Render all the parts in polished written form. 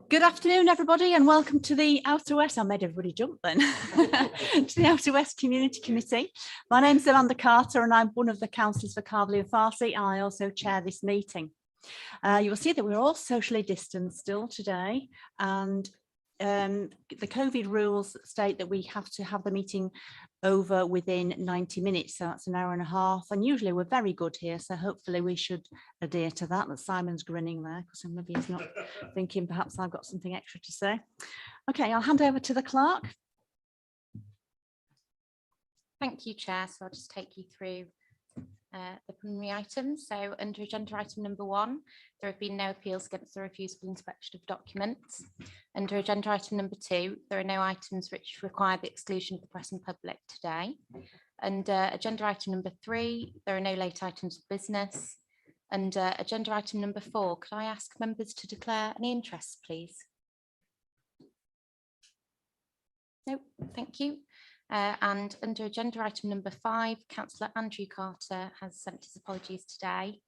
Good afternoon, everybody, and welcome to the Outer West. I made everybody jump then. To the Outer West Community Committee. My name is Amanda Carter, and I'm one of the councillors for Carvely and Farsley. I also chair this meeting. You will see that we're all socially distanced still today, and the COVID rules state that we have to have the meeting over within 90 minutes, so that's an hour and a half, and usually we're very good here, so hopefully we should adhere to that. Simon's grinning there because maybe he's not thinking perhaps I've got something extra to say. Okay, I'll hand over to the clerk. Thank you, Chair. So I'll just take you through the preliminary items. So under agenda item number 1, there have been no appeals against the refusable inspection of documents. Under agenda item number 2, there are no items which require the exclusion of the press and public today. Under agenda item number 3, there are no late items of business. Under agenda item number 4, could I ask members to declare any interest, please? No, thank you. And under agenda item number 5, Councillor Andrew Carter has sent his apologies today.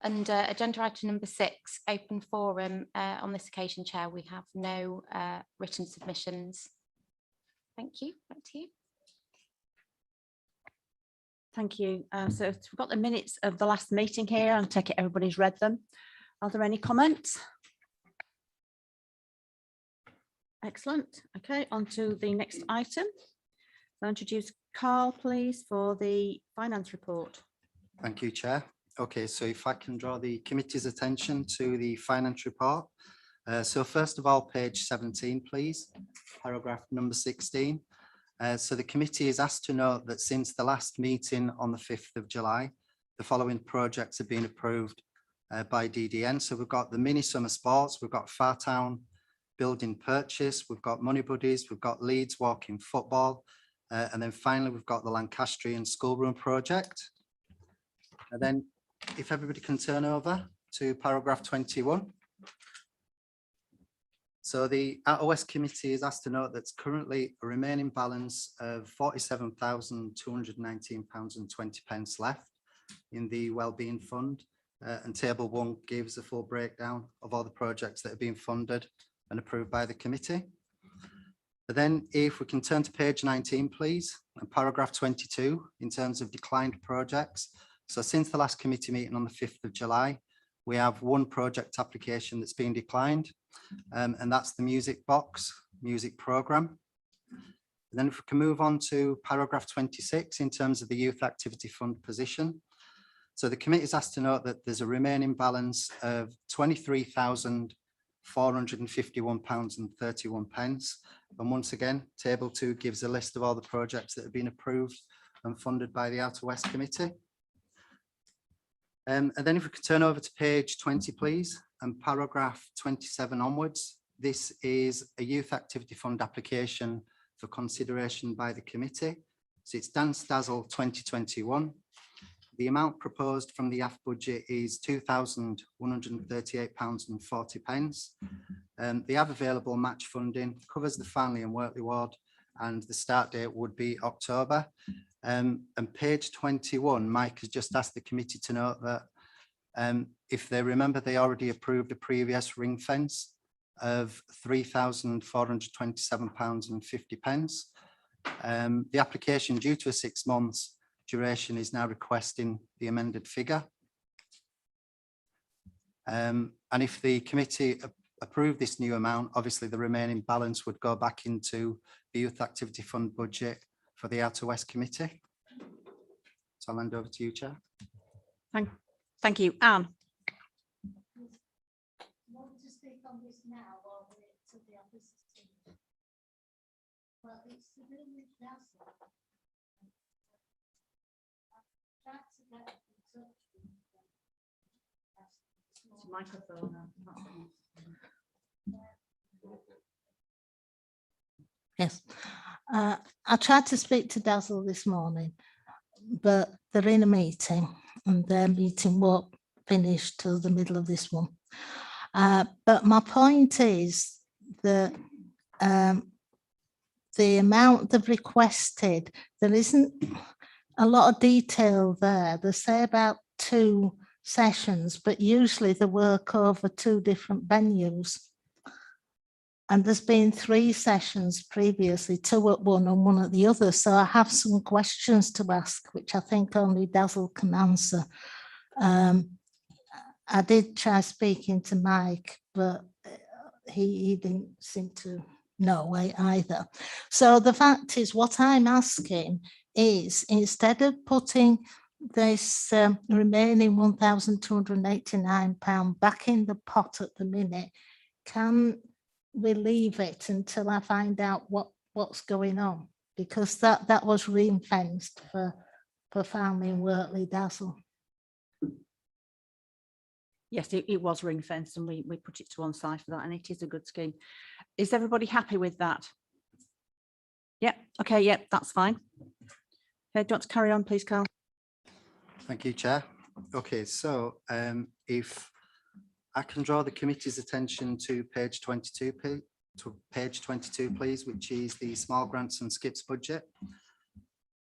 Under agenda item number 6, open forum. On this occasion, Chair, we have no written submissions. Thank you. Back to you. Thank you. So we've got the minutes of the last meeting here, and I take it everybody's read them. Are there any comments? Excellent. Okay, on to the next item. I'll introduce Carl, please, for the finance report. Thank you, Chair. Okay, so if I can draw the committee's attention to the finance report. So first of all, page 17, please, paragraph number 16. So the committee is asked to note that since the last meeting on the 5th of July, the following projects have been approved by DDN. So we've got the mini summer sports, we've got Fartown building purchase, we've got Money Buddies, we've got Leeds walking football, and then finally we've got the Lancastrian schoolroom project. And then if everybody can turn over to paragraph 21. So the Outer West Committee is asked to note that's currently a remaining balance of £47,219.20 left in the Wellbeing Fund, and table 1 gives a full breakdown of all the projects that have been funded and approved by the committee. But then if we can turn to page 19, please, and paragraph 22 in terms of declined projects. So since the last committee meeting on the 5th of July, we have one project application that's been declined, and that's the music box, music programme. And then if we can move on to paragraph 26 in terms of the youth activity fund position. So the committee is asked to note that there's a remaining balance of £23,451.31. And once again, table 2 gives a list of all the projects that have been approved and funded by the Outer West Committee. And then if we could turn over to page 20, please, and paragraph 27 onwards. This is a youth activity fund application for consideration by the committee. So it's Dance Dazzle 2021. The amount proposed from the AF budget is £2,138.40. They have available match funding, covers the family and work reward, and the start date would be October. And page 21, Mike has just asked the committee to note that if they remember, they already approved a previous ring fence of £3,427.50. The application, due to a 6 months duration, is now requesting the amended figure. And if the committee approved this new amount, obviously the remaining balance would go back into the Youth Activity Fund budget for the Outer West Committee. So I'll hand over to you, Chair. Thank you. Anne. Well, it's to do with Dazzle. Microphone. Yes, I tried to speak to Dazzle this morning, but they're in a meeting and their meeting won't finish till the middle of this one. But my point is that the amount they've requested, there isn't a lot of detail there. They say about 2 sessions, but usually they work over 2 different venues. And there's been 3 sessions previously, 2 at one and 1 at the other. So I have some questions to ask, which I think only Dazzle can answer. I did try speaking to Mike, but he didn't seem to know either. So the fact is, what I'm asking is, instead of putting this remaining £1,289 back in the pot at the minute, can we leave it until I find out what's going on? Because that was ring-fenced for Farnley and Wortley Dazzle. Yes, it was ring fenced and we put it to one side for that, and it is a good scheme. Is everybody happy with that? Yep. Okay. Yep. That's fine. Okay, do you want to carry on, please, Carl? Thank you, Chair. Okay, so if I can draw the committee's attention to page 22, please, which is the small grants and skips budget.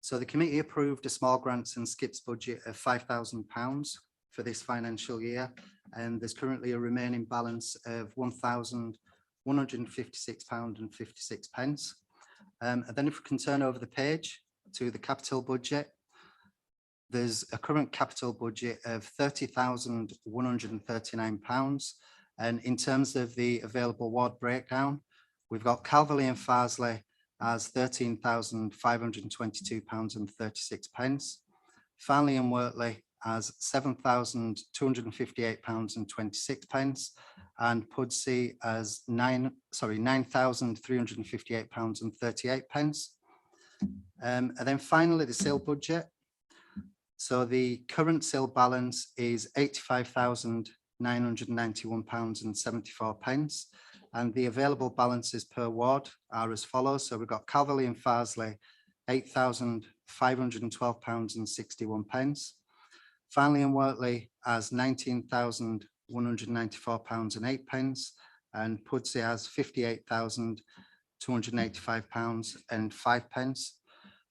So the committee approved a small grants and skips budget of £5,000 for this financial year, and there's currently a remaining balance of £1,156.56. And then if we can turn over the page to the capital budget, there's a current capital budget of £30,139. And in terms of the available ward breakdown, we've got Calverley and Farsley as £13,522.36. Farnley and Wortley as £7,258.26, and Pudsey as £9,358.38. And then finally the sale budget. So the current sale balance is £85,991.74, and the available balances per ward are as follows. So we've got Calverley and Farsley, £8,512.61. Farnley and Wortley as £19,194.08, and Pudsey as £58,285.05.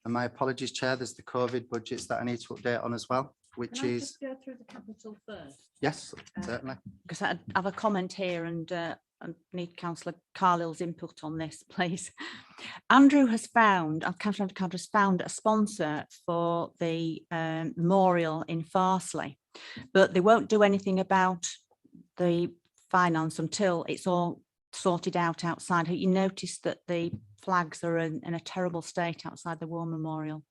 And my apologies, Chair, there's the COVID budgets that I need to update on as well, which Can I is... just go through the capital first? Yes, certainly. Because I have a comment here and I need Councillor Carlill's input on this, please. Councillor Andrew has found a sponsor for the memorial in Farsley, but they won't do anything about the finance until it's all sorted out outside. You notice that the flags are in a terrible state outside the war memorial.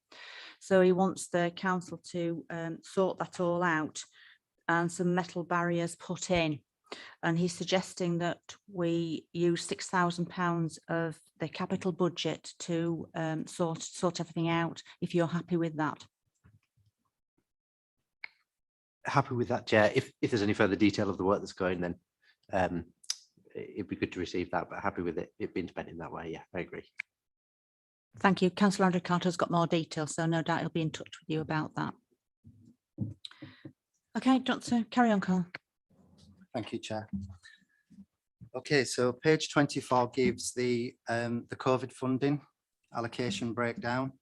So he wants the council to sort that all out and some metal barriers put in. And he's suggesting that we use £6,000 of the capital budget to sort everything out, if you're happy with that. Happy with that, Chair. If there's any further detail of the work that's going, then it'd be good to receive that, but happy with it being spent in that way. Yeah, I agree. Thank you. Councillor Andrew Carter's got more details, so no doubt he'll be in touch with you about that. Okay, do you want to carry on, Carl? Thank you, Chair. Okay, so page 24 gives the COVID funding allocation breakdown.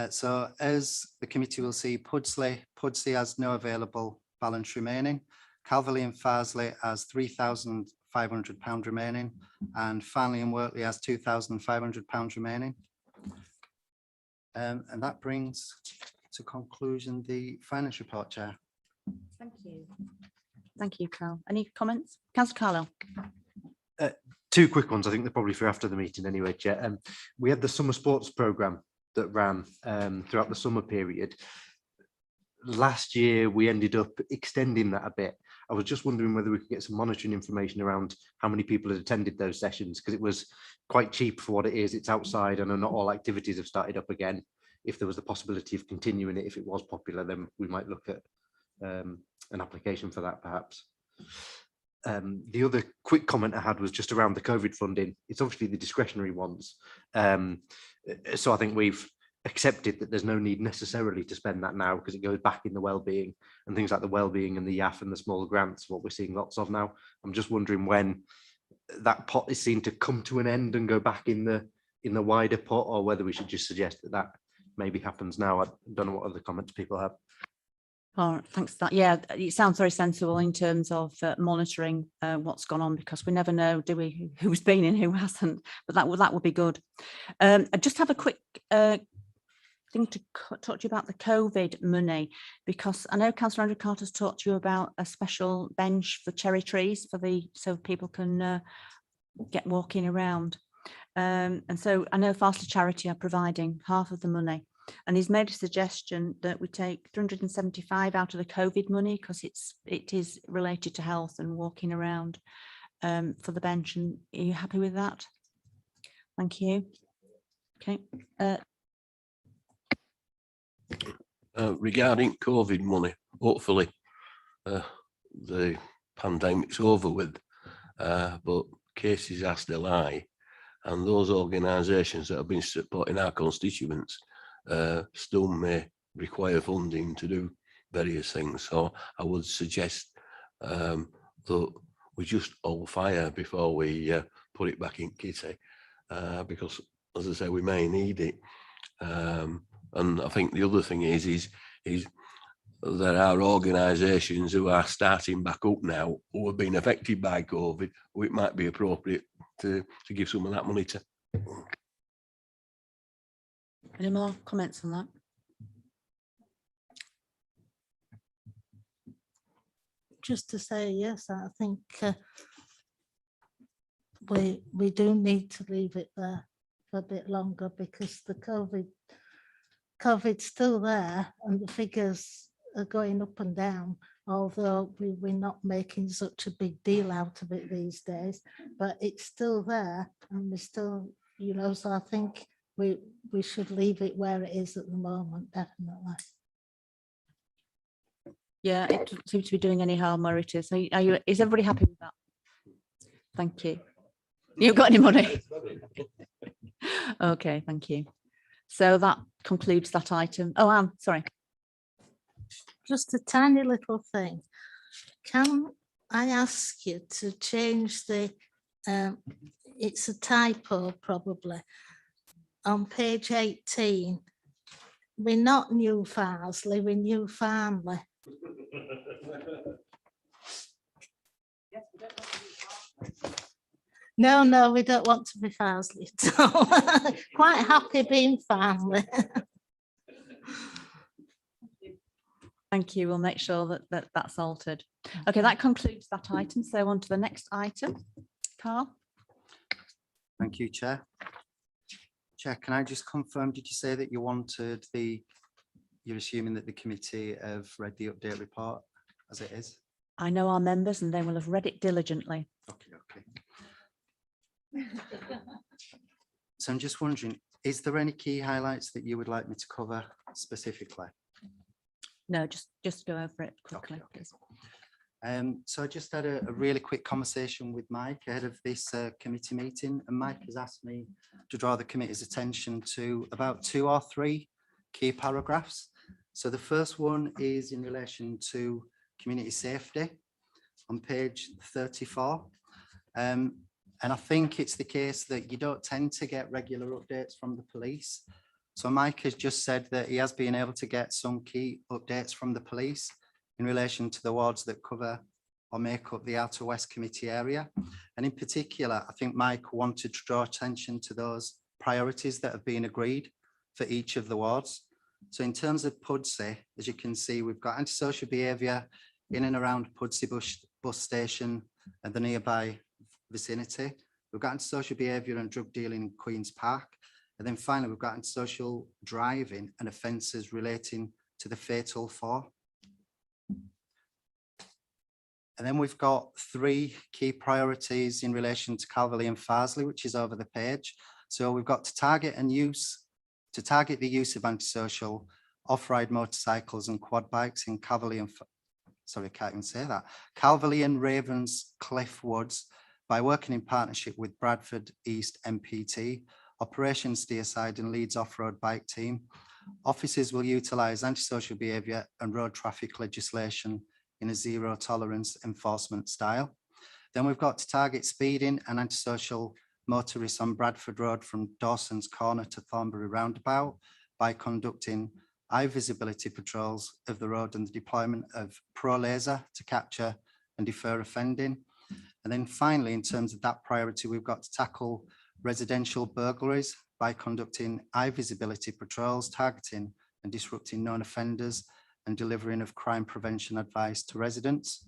So as the committee will see, Pudsey has no available balance remaining. Calverley and Farsley has £3,500 remaining, and Farnley and Wortley has £2,500 remaining. And that brings to conclusion the finance report, Chair. Thank you. Thank you, Carl. Any comments? Councillor Carlile. 2 quick ones. I think they're probably for after the meeting anyway, Chair. We had the summer sports programme that ran throughout the summer period. Last year, we ended up extending that a bit. I was just wondering whether we could get some monitoring information around how many people had attended those sessions, because it was quite cheap for what it is. It's outside. I know not all activities have started up again. If there was the possibility of continuing it, if it was popular, then we might look at an application for that, perhaps. The other quick comment I had was just around the COVID funding. It's obviously the discretionary ones. So I think we've accepted that there's no need necessarily to spend that now, because it goes back in the wellbeing and things like the wellbeing and the YAF and the small grants, what we're seeing lots of now. I'm just wondering when that pot is seen to come to an end and go back in the wider pot, or whether we should just suggest that maybe happens now. I don't know what other comments people have. Oh, thanks for that. Yeah, it sounds very sensible in terms of monitoring what's gone on, because we never know, do we, who's been in, who hasn't, but that would be good. I just have a quick thing to talk to you about the COVID money, because I know Councillor Andrew Carter's talked to you about a special bench for cherry trees so people can get walking around. And so I know Farsley Charity are providing half of the money. And he's made a suggestion that we take 375 out of the COVID money, because it is related to health and walking around for the bench. And are you happy with that? Thank you. Okay. Regarding COVID money, hopefully the pandemic's over with, but cases are still high, and those organisations that have been supporting our constituents still may require funding to do various things. So I would suggest that we just hold fire before we put it back in kitty, because, as I say, we may need it. And I think the other thing is there are organisations who are starting back up now who have been affected by COVID, who it might be appropriate to give some of that money to. Any more comments on that? Just to say, yes, I think we do need to leave it there for a bit longer, because the COVID's still there and the figures are going up and down, although we're not making such a big deal out of it these days, but it's still there, and we still, you know, so I think we should leave it where it is at the moment, definitely. Yeah, it doesn't seem to be doing any harm where it is. Is everybody happy with that? Thank you. You've got any money? Okay, thank you. So that concludes that item. Oh, Anne, sorry. Just a tiny little thing. Can I ask you to change the, it's a typo probably, on page 18, we're not New Farsley, we're New Farnley. No, we don't want to be Farsley at all. Quite happy being Farnley. Thank you. We'll make sure that that's altered. Okay, that concludes that item. So on to the next item. Carl? Thank you, Chair. Chair, can I just confirm, did you say that you wanted you're assuming that the committee have read the update report as it is? I know our members and they will have read it diligently. Okay. So I'm just wondering, is there any key highlights that you would like me to cover specifically? No, just go over it quickly. Okay. So I just had a really quick conversation with Mike ahead of this committee meeting, and Mike has asked me to draw the committee's attention to about 2 or 3 key paragraphs. So the first one is in relation to community safety on page 34. And I think it's the case that you don't tend to get regular updates from the police. So Mike has just said that he has been able to get some key updates from the police in relation to the wards that cover or make up the Outer West Committee area. And in particular, I think Mike wanted to draw attention to those priorities that have been agreed for each of the wards. So in terms of Pudsey, as you can see, we've got antisocial behaviour in and around Pudsey bus station and the nearby vicinity. We've got antisocial behaviour and drug dealing in Queen's Park. And then finally, we've got antisocial driving and offences relating to the fatal fall. And then we've got 3 key priorities in relation to Calverley and Farsley, which is over the page. So we've got to target the use of antisocial off-ride motorcycles and quad bikes in Calverley and Calverley and Ravens Cliff Woods by working in partnership with Bradford East MPT, Operations Deeside and Leeds Off-Road Bike Team. Officers will utilise antisocial behaviour and road traffic legislation in a zero tolerance enforcement style. Then we've got to target speeding and antisocial motorists on Bradford Road from Dawson's Corner to Thornbury Roundabout by conducting eye visibility patrols of the road and the deployment of pro laser to capture and defer offending. And then finally, in terms of that priority, we've got to tackle residential burglaries by conducting eye visibility patrols, targeting and disrupting known offenders, and delivering of crime prevention advice to residents.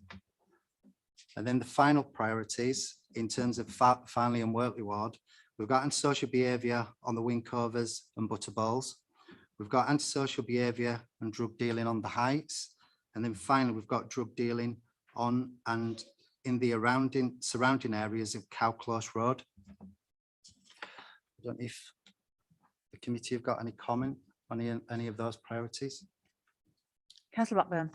And then the final priorities in terms of Farnley and Wortley ward, we've got antisocial behaviour on the Winkovers and Butterballs. We've got antisocial behaviour and drug dealing on the Heights. And then finally, we've got drug dealing on and in the surrounding areas of Cow Close Road. I don't know if the committee have got any comment on any of those priorities. Councillor Blackburn.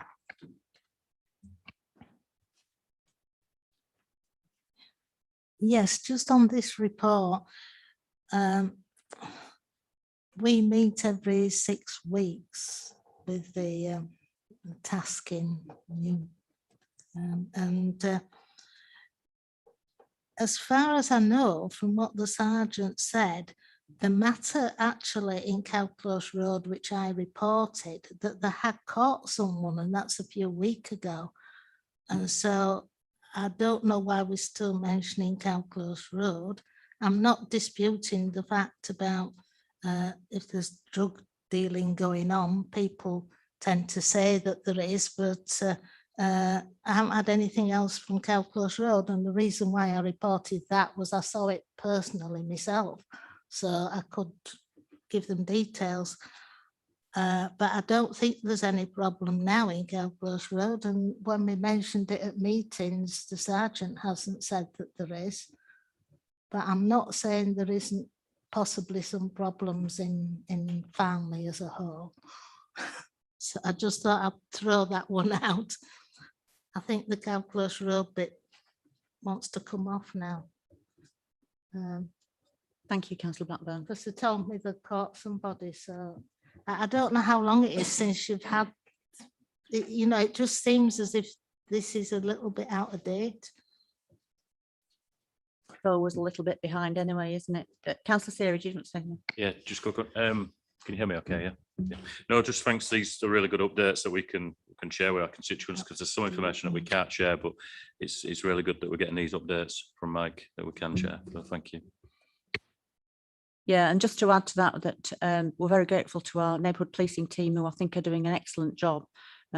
Yes, just on this report, we meet every 6 weeks with the tasking, and as far as I know, from what the sergeant said, the matter actually in Cow Close Road, which I reported, that they had caught someone, and that's a few weeks ago. And so I don't know why we're still mentioning Cow Close Road. I'm not disputing the fact about if there's drug dealing going on. People tend to say that there is, but I haven't had anything else from Cow Close Road. And the reason why I reported that was I saw it personally myself, so I could give them details. But I don't think there's any problem now in Cow Close Road. And when we mentioned it at meetings, the sergeant hasn't said that there is. But I'm not saying there isn't possibly some problems in Farnley as a whole. So I just thought I'd throw that one out. I think the Cow Close Road bit wants to come off now. Thank you, Councillor Blackburn. Because they told me they caught somebody, so I don't know how long it is since you've had, you know, it just seems as if this is a little bit out of date. Phil was a little bit behind anyway, isn't it? Councillor Seary, do you want to say anything? Yeah, just go. Can you hear me okay? Yeah. No, just thanks. These are really good updates that we can share with our constituents, because there's some information that we can't share, but it's really good that we're getting these updates from Mike that we can share. So thank you. Yeah, and just to add to that, we're very grateful to our neighbourhood policing team, who I think are doing an excellent job,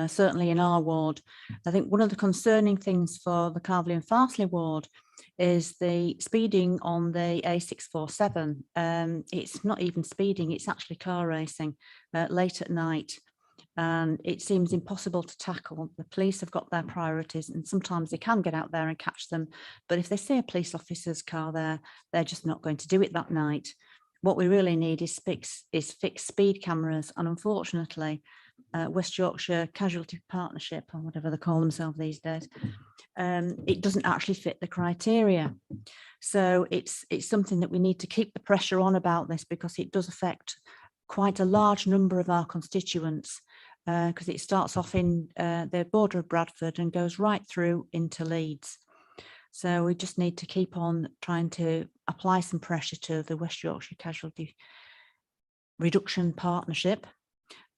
certainly in our ward. I think one of the concerning things for the Carvely and Farsley ward is the speeding on the A647. It's not even speeding, it's actually car racing late at night. And it seems impossible to tackle. The police have got their priorities, and sometimes they can get out there and catch them. But if they see a police officer's car there, they're just not going to do it that night. What we really need is fixed speed cameras. And unfortunately, West Yorkshire Casualty Partnership, or whatever they call themselves these days, it doesn't actually fit the criteria. So it's something that we need to keep the pressure on about this, because it does affect quite a large number of our constituents, because it starts off in the border of Bradford and goes right through into Leeds. So we just need to keep on trying to apply some pressure to the West Yorkshire Casualty Reduction Partnership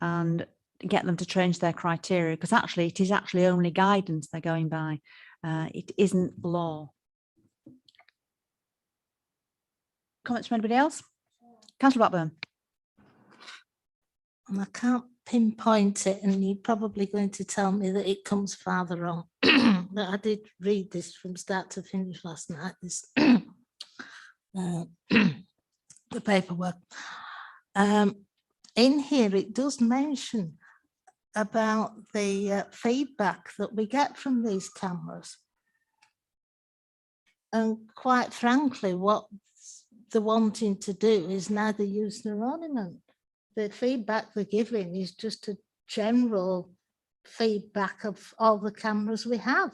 and get them to change their criteria, because actually it is actually only guidance they're going by. It isn't law. Comments from anybody else? Councillor Blackburn. And I can't pinpoint it, and you're probably going to tell me that it comes farther on. But I did read this from start to finish last night, this the paperwork. In here it does mention about the feedback that we get from these cameras. And quite frankly, what they're wanting to do is neither use nor ornament. The feedback they're giving is just a general feedback of all the cameras we have.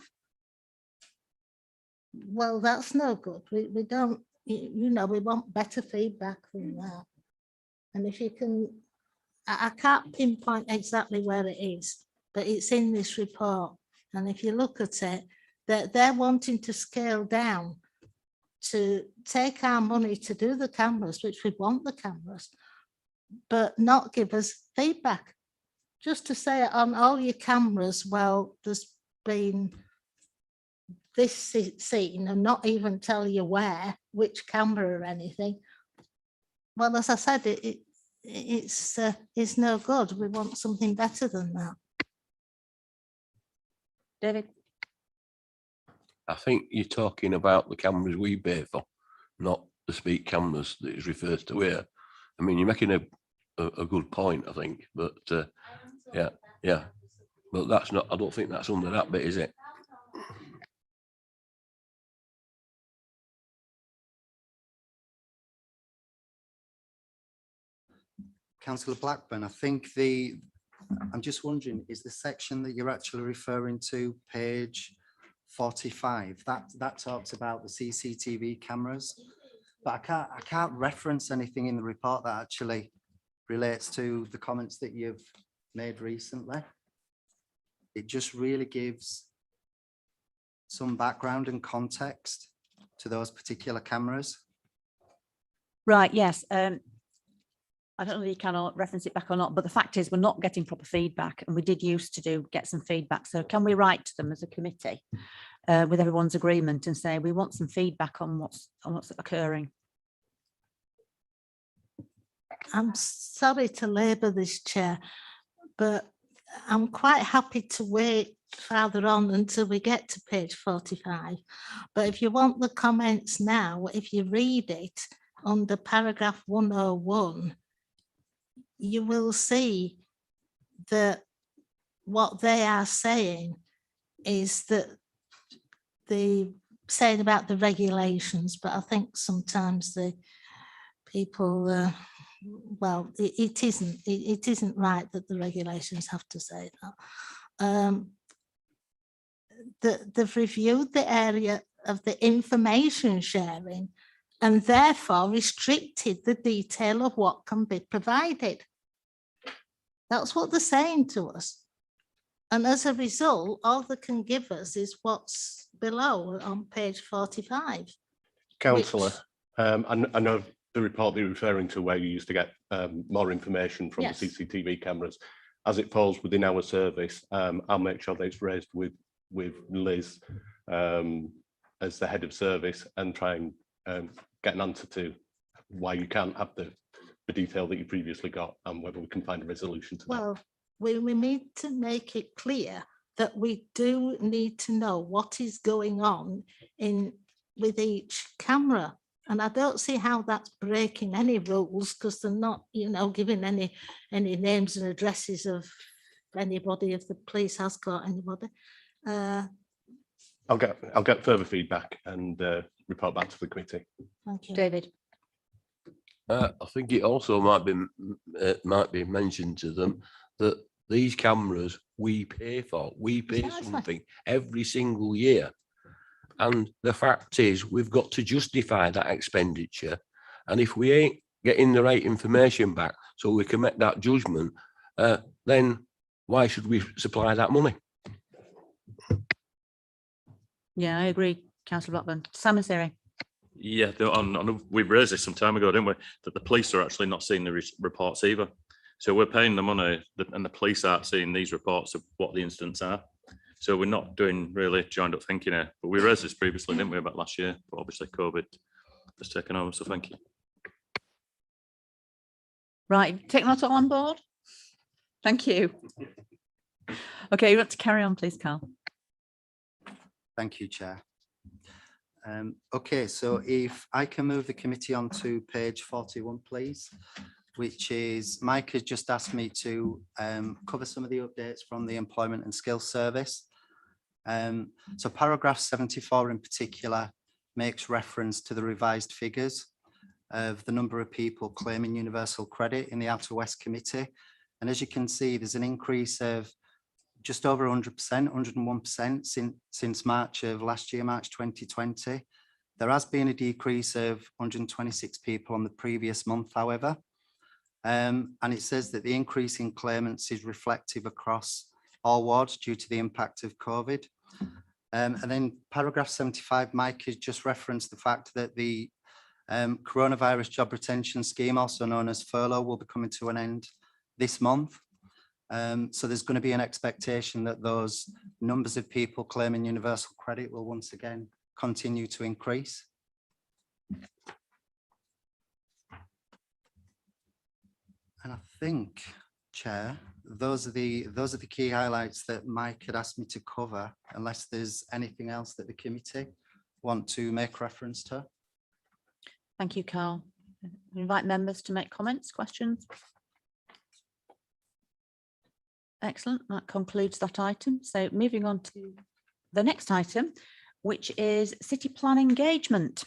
Well, that's no good. We don't, you know, we want better feedback than that. And if you can, I can't pinpoint exactly where it is, but it's in this report. And if you look at it, they're wanting to scale down to take our money to do the cameras, which we want the cameras, but not give us feedback. just to say on all your cameras, well, there's been this scene and not even tell you where, which camera or anything. Well, as I said, it's no good. We want something better than that. David? I think you're talking about the cameras we pay for, not the speed cameras that is referred to here. I mean, you're making a good point, I think, but yeah, but that's not, I don't think that's under that bit, is it? Councillor Blackburn, I think I'm just wondering, is the section that you're actually referring to page 45? That talks about the CCTV cameras, but I can't reference anything in the report that actually relates to the comments that you've made recently. It just really gives some background and context to those particular cameras. Right, yes. I don't know if you can reference it back or not, but the fact is we're not getting proper feedback, and we did used to get some feedback. So can we write to them as a committee with everyone's agreement and say we want some feedback on what's occurring? I'm sorry to labour this, Chair, but I'm quite happy to wait farther on until we get to page 45. But if you want the comments now, if you read it under paragraph 101, you will see that what they are saying is that the saying about the regulations, but I think sometimes the people, well, it isn't right that the regulations have to say that. They've reviewed the area of the information sharing and therefore restricted the detail of what can be provided. That's what they're saying to us. And as a result, all they can give us is what's below on page 45. Councillor, I know the report that you're referring to where you used to get more information from Yes. the CCTV cameras. As it falls within our service, I'll make sure that it's raised with Liz as the head of service and try and get an answer to why you can't have the detail that you previously got and whether we can find a resolution to that. Well, we need to make it clear that we do need to know what is going on with each camera. And I don't see how that's breaking any rules, because they're not, giving any names and addresses of anybody, if the police has got anybody. I'll get further feedback and report back to the committee. Thank you. David? I think it also might be mentioned to them that these cameras we pay for. We pay Exactly. something every single year. And the fact is, we've got to justify that expenditure. And if we ain't getting the right information back so we can make that judgment, then why should we supply that money? Yeah, I agree, Councillor Blackburn. Sam and Siri? Yeah, we raised this some time ago, didn't we? That the police are actually not seeing the reports either. So we're paying the money and the police aren't seeing these reports of what the incidents are. So we're not doing really joined up thinking here. But we raised this previously, didn't we, about last year? But obviously COVID has taken over, so thank you. Right, taking that all on board? Thank you. Okay, you want to carry on, please, Carl? Thank you, Chair. Okay, so if I can move the committee on to page 41, please, which is Mike has just asked me to cover some of the updates from the Employment and Skills Service. So paragraph 74 in particular makes reference to the revised figures of the number of people claiming universal credit in the Outer West Committee. And as you can see, there's an increase of just over 100%, 101% since March of last year, March 2020. There has been a decrease of 126 people on the previous month, however. And it says that the increase in claimants is reflective across all wards due to the impact of COVID. And then paragraph 75, Mike has just referenced the fact that the coronavirus job retention scheme, also known as furlough, will be coming to an end this month. So there's going to be an expectation that those numbers of people claiming universal credit will once again continue to increase. And I think, Chair, those are the key highlights that Mike had asked me to cover, unless there's anything else that the committee want to make reference to. Thank you, Carl. I invite members to make comments, questions. Excellent. That concludes that item. So moving on to the next item, which is city plan engagement.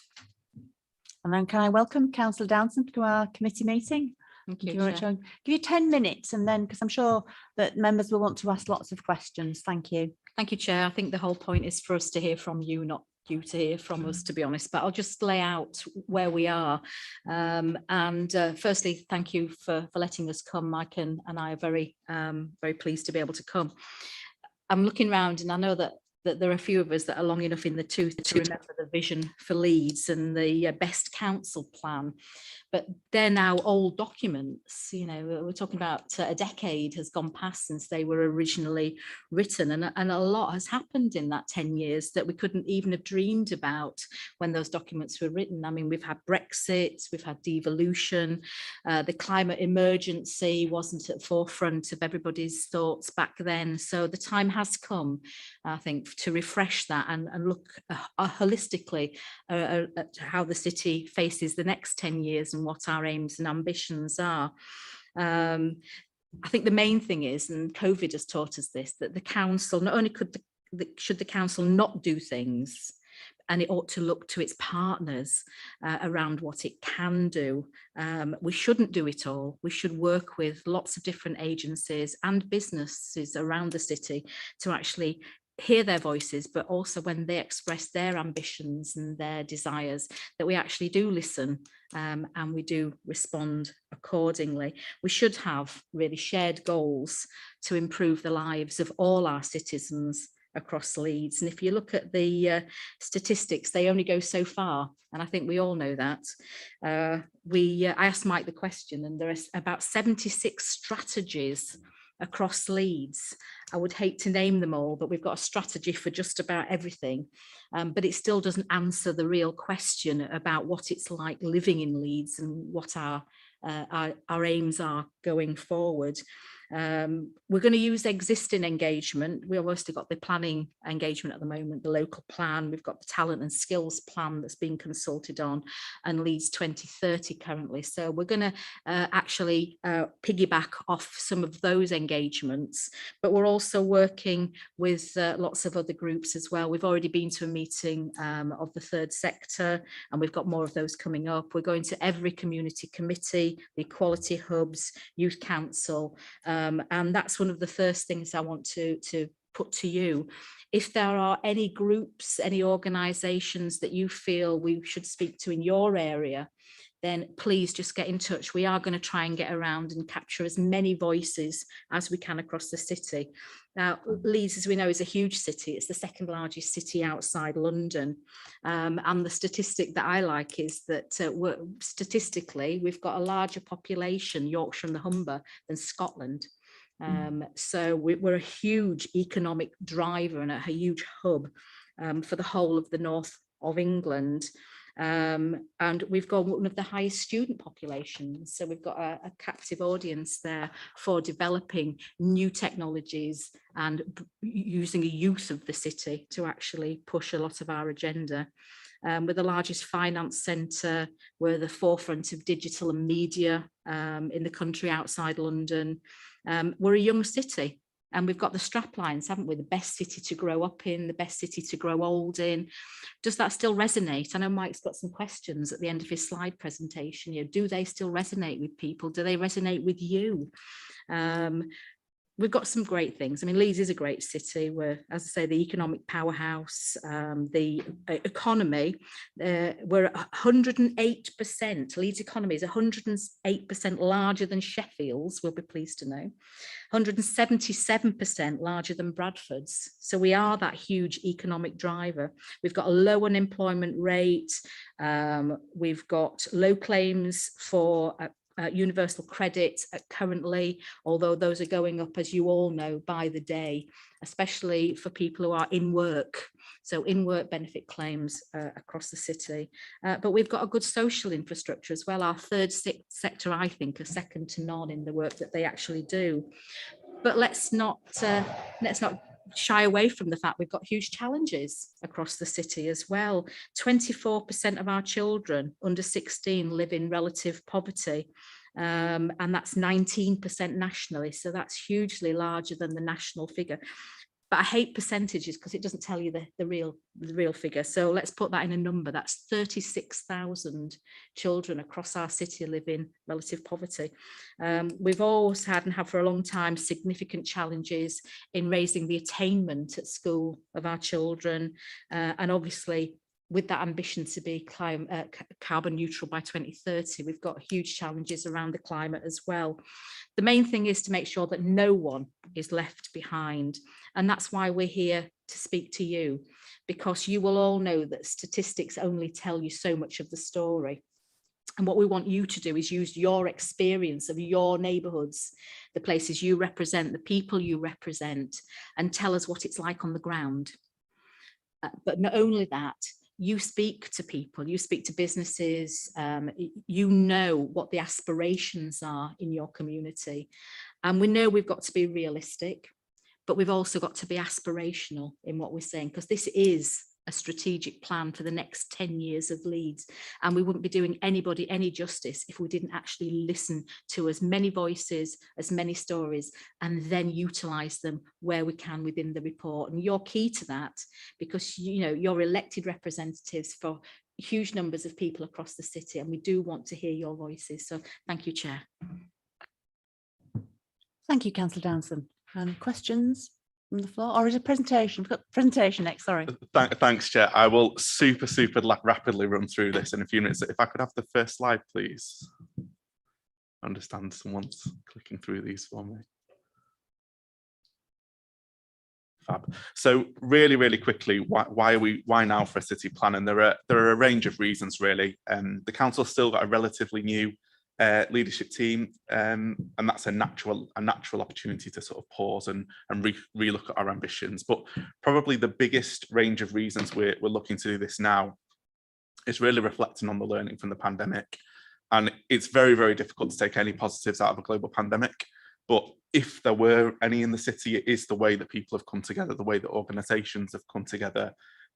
And then can I welcome Councillor Downson to our committee meeting? Thank Thank you, you very much. Chair. I'll give you 10 minutes and then, because I'm sure that members will want to ask lots of questions. Thank you. Thank you, Chair. I think the whole point is for us to hear from you, not you to hear from us, to be honest, but I'll just lay out where we are. Firstly, thank you for letting us come. Mike and I are very pleased to be able to come. I'm looking around and I know that there are a few of us that are long enough in the tooth to remember the vision for Leeds and the best council plan, but they're now old documents. You know, we're talking about a decade has gone past since they were originally written, and a lot has happened in that 10 years that we couldn't even have dreamed about when those documents were written. I mean, we've had Brexit, we've had devolution, the climate emergency wasn't at the forefront of everybody's thoughts back then. So the time has come, I think, to refresh that and look holistically at how the city faces the next 10 years and what our aims and ambitions are. I think the main thing is, and COVID has taught us this, that the council, not only should the council not do things, and it ought to look to its partners around what it can do. We shouldn't do it all. We should work with lots of different agencies and businesses around the city to actually hear their voices, but also when they express their ambitions and their desires, that we actually do listen and we do respond accordingly. We should have really shared goals to improve the lives of all our citizens across Leeds. And if you look at the statistics, they only go so far. And I think we all know that. I asked Mike the question, and there are about 76 strategies across Leeds. I would hate to name them all, but we've got a strategy for just about everything. But it still doesn't answer the real question about what it's like living in Leeds and what our aims are going forward. We're going to use existing engagement. We've obviously got the planning engagement at the moment, the local plan. We've got the talent and skills plan that's being consulted on, and Leeds 2030 currently. So we're going to actually piggyback off some of those engagements, but we're also working with lots of other groups as well. We've already been to a meeting of the third sector, and we've got more of those coming up. We're going to every community committee, the equality hubs, youth council, and that's one of the first things I want to put to you. If there are any groups, any organisations that you feel we should speak to in your area, then please just get in touch. We are going to try and get around and capture as many voices as we can across the city. Now, Leeds, as we know, is a huge city. It's the second largest city outside London. And the statistic that I like is that statistically, we've got a larger population, Yorkshire and the Humber, than Scotland. So we're a huge economic driver and a huge hub for the whole of the north of England. And we've got one of the highest student populations. So we've got a captive audience there for developing new technologies and using the youth of the city to actually push a lot of our agenda. We're the largest finance centre. We're the forefront of digital and media in the country outside London. We're a young city. And we've got the strap lines, haven't we? The best city to grow up in, the best city to grow old in. Does that still resonate? I know Mike's got some questions at the end of his slide presentation. You know, do they still resonate with people? Do they resonate with you? We've got some great things. I mean, Leeds is a great city. We're, as I say, the economic powerhouse, the economy, we're 108%. Leeds economy is 108% larger than Sheffield's, we'll be pleased to know. 177% larger than Bradford's. So we are that huge economic driver. We've got a low unemployment rate. We've got low claims for universal credit currently, although those are going up, as you all know, by the day, especially for people who are in work. So in work benefit claims across the city. But we've got a good social infrastructure as well. Our third sector, I think, are second to none in the work that they actually do. But let's not shy away from the fact we've got huge challenges across the city as well. 24% of our children under 16 live in relative poverty, and that's 19% nationally. So that's hugely larger than the national figure. But I hate percentages because it doesn't tell you the real figure. So let's put that in a number. That's 36,000 children across our city live in relative poverty. We've always had and have for a long time significant challenges in raising the attainment at school of our children. And obviously, with that ambition to be carbon neutral by 2030, we've got huge challenges around the climate as well. The main thing is to make sure that no one is left behind. And that's why we're here to speak to you, because you will all know that statistics only tell you so much of the story. And what we want you to do is use your experience of your neighbourhoods, the places you represent, the people you represent, and tell us what it's like on the ground. But not only that, you speak to people, you speak to businesses, you know what the aspirations are in your community. And we know we've got to be realistic, but we've also got to be aspirational in what we're saying, because this is a strategic plan for the next 10 years of Leeds. And we wouldn't be doing anybody any justice if we didn't actually listen to as many voices, as many stories, and then utilise them where we can within the report. And you're key to that, because you know you're elected representatives for huge numbers of people across the city, and we do want to hear your voices. So thank you, Chair. Thank you, Councillor Downson. Questions from the floor, or is it presentation? We've got presentation next, sorry. Thanks, Chair. I will super rapidly run through this in a few minutes. If I could have the first slide, please. I understand someone's clicking through these for me. Fab. So really quickly, why now for a city plan? And there are a range of reasons really. The council's still got a relatively new leadership team, and that's a natural opportunity to sort of pause and relook at our ambitions. But probably the biggest range of reasons we're looking to do this now is really reflecting on the learning from the pandemic. And it's very difficult to take any positives out of a global pandemic, but if there were any in the city, it is the way that people have come together, the way that organisations have come together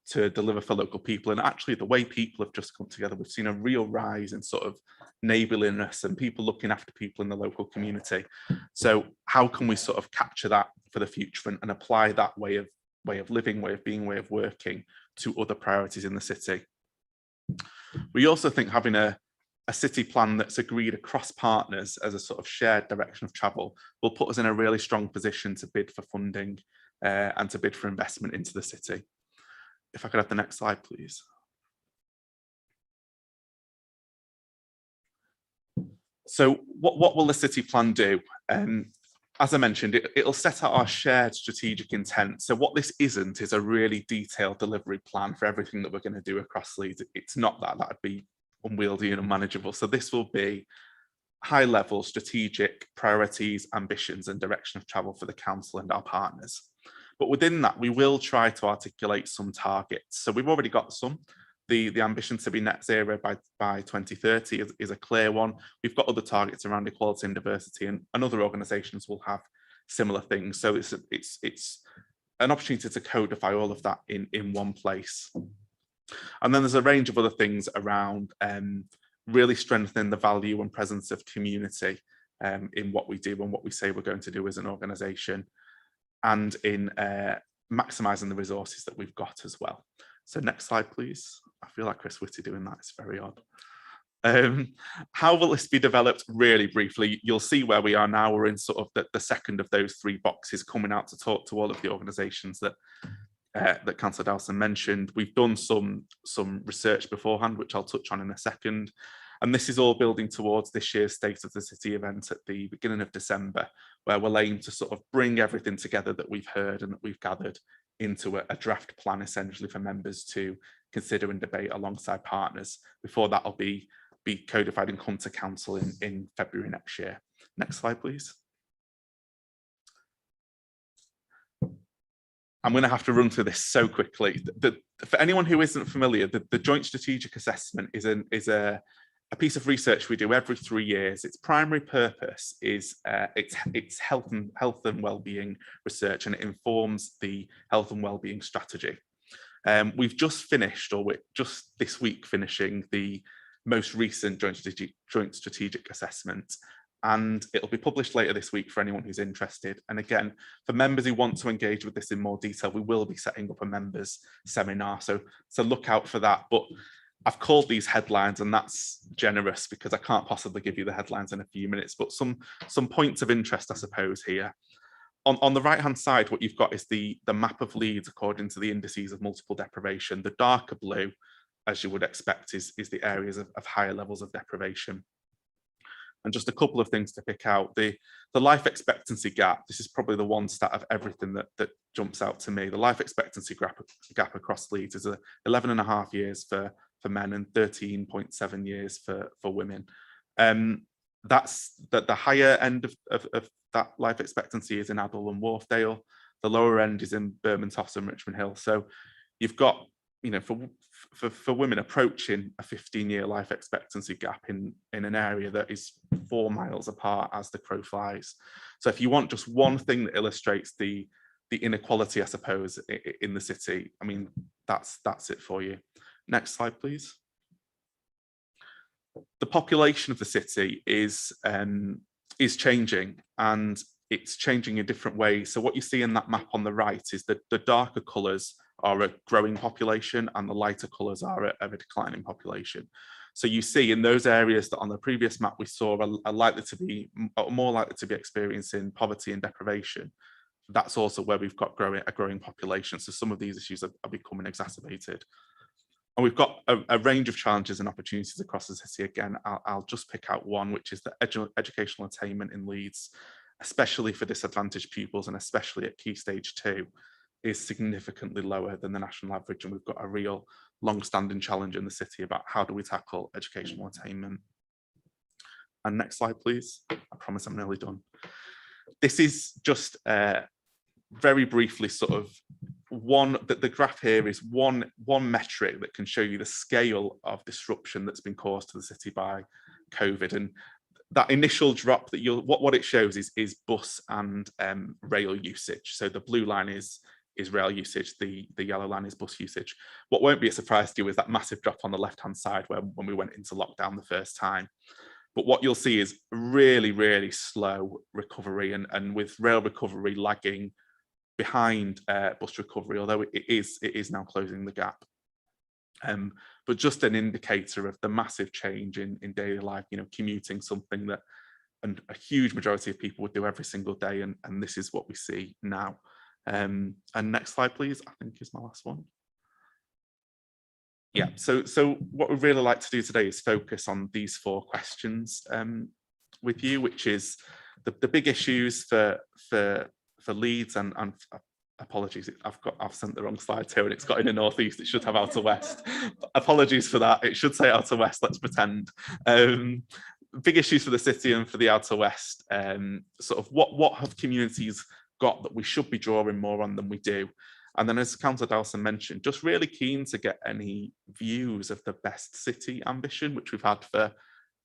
to deliver for local people, and actually the way people have just come together. We've seen a real rise in sort of neighbourliness and people looking after people in the local community. So how can we sort of capture that for the future and apply that way of living, way of being, way of working to other priorities in the city? We also think having a city plan that's agreed across partners as a sort of shared direction of travel will put us in a really strong position to bid for funding and to bid for investment into the city. If I could have the next slide, please. So what will the city plan do? As I mentioned, it'll set out our shared strategic intent. So what this isn't is a really detailed delivery plan for everything that we're going to do across Leeds. It's not that. That'd be unwieldy and unmanageable. So this will be high level strategic priorities, ambitions and direction of travel for the council and our partners. But within that, we will try to articulate some targets. So we've already got some. The ambition to be net zero by 2030 is a clear one. We've got other targets around equality and diversity, and other organisations will have similar things. So it's an opportunity to codify all of that in one place. And then there's a range of other things around really strengthening the value and presence of community in what we do and what we say we're going to do as an organisation, and in maximising the resources that we've got as well. So next slide, please. I feel like Chris Whitty doing that. It's very odd. How will this be developed? Really briefly, you'll see where we are now. We're in sort of the second of those three boxes, coming out to talk to all of the organisations that Councillor Dowson mentioned. We've done some research beforehand, which I'll touch on in a second. And this is all building towards this year's State of the City event at the beginning of December, where we'll aim to sort of bring everything together that we've heard and that we've gathered into a draft plan, essentially for members to consider and debate alongside partners. Before that'll be be codified and come to council in February next year. Next slide, please. I'm going to have to run through this so quickly. For anyone who isn't familiar, the Joint Strategic Assessment is a piece of research we do every 3 years. Its primary purpose is it's health and well-being research, and it informs the health and well-being strategy. We've just finished, or we're just this week finishing, the most recent Joint Strategic Assessment, and it'll be published later this week for anyone who's interested. And again, for members who want to engage with this in more detail, we will be setting up a members seminar, so look out for that. But I've called these headlines, and that's generous because I can't possibly give you the headlines in a few minutes, but some points of interest, I suppose, here. On the right-hand side, what you've got is the map of Leeds according to the indices of multiple deprivation. The darker blue, as you would expect, is the areas of higher levels of deprivation. And just a couple of things to pick out. The life expectancy gap, this is probably the one stat of everything that jumps out to me. The life expectancy gap across Leeds is 11.5 years for men and 13.7 years for women. That's the higher end of that life expectancy is in Adel and Wharfdale. The lower end is in Bermondsey and Richmond Hill. So you've got, for women approaching a 15-year life expectancy gap in an area that is 4 miles apart as the crow flies. So if you want just one thing that illustrates the inequality, I suppose, in the city, I mean, that's it for you. Next slide, please. The population of the city is changing, and it's changing in different ways. So what you see in that map on the right is that the darker colours are a growing population and the lighter colours are a declining population. So you see in those areas that on the previous map we saw are more likely to be experiencing poverty and deprivation. That's also where we've got a growing population. So some of these issues are becoming exacerbated. And we've got a range of challenges and opportunities across the city. Again, I'll just pick out one, which is the educational attainment in Leeds, especially for disadvantaged pupils and especially at Key Stage 2, is significantly lower than the national average. And we've got a real long-standing challenge in the city about how do we tackle educational attainment. And next slide, please. I promise I'm nearly done. This is just very briefly sort of the graph here is one metric that can show you the scale of disruption that's been caused to the city by COVID. And that initial drop that what it shows is bus and rail usage. So the blue line is rail usage, the yellow line is bus usage. What won't be a surprise to you is that massive drop on the left-hand side when we went into lockdown the first time. But what you'll see is really, really slow recovery, and with rail recovery lagging behind bus recovery, although it is now closing the gap. But just an indicator of the massive change in daily life, commuting, something that a huge majority of people would do every single day, and this is what we see now. And next slide, please, I think is my last one. Yeah, so what we'd really like to do today is focus on these 4 questions with you, which is the big issues for Leeds, and apologies, I've sent the wrong slides here and it's got in the northeast. It should have outer west. Apologies for that. It should say outer west. Let's pretend. Big issues for the city and for the outer west. Sort of what have communities got that we should be drawing more on than we do? And then, as Councillor Dawson mentioned, just really keen to get any views of the best city ambition, which we've had for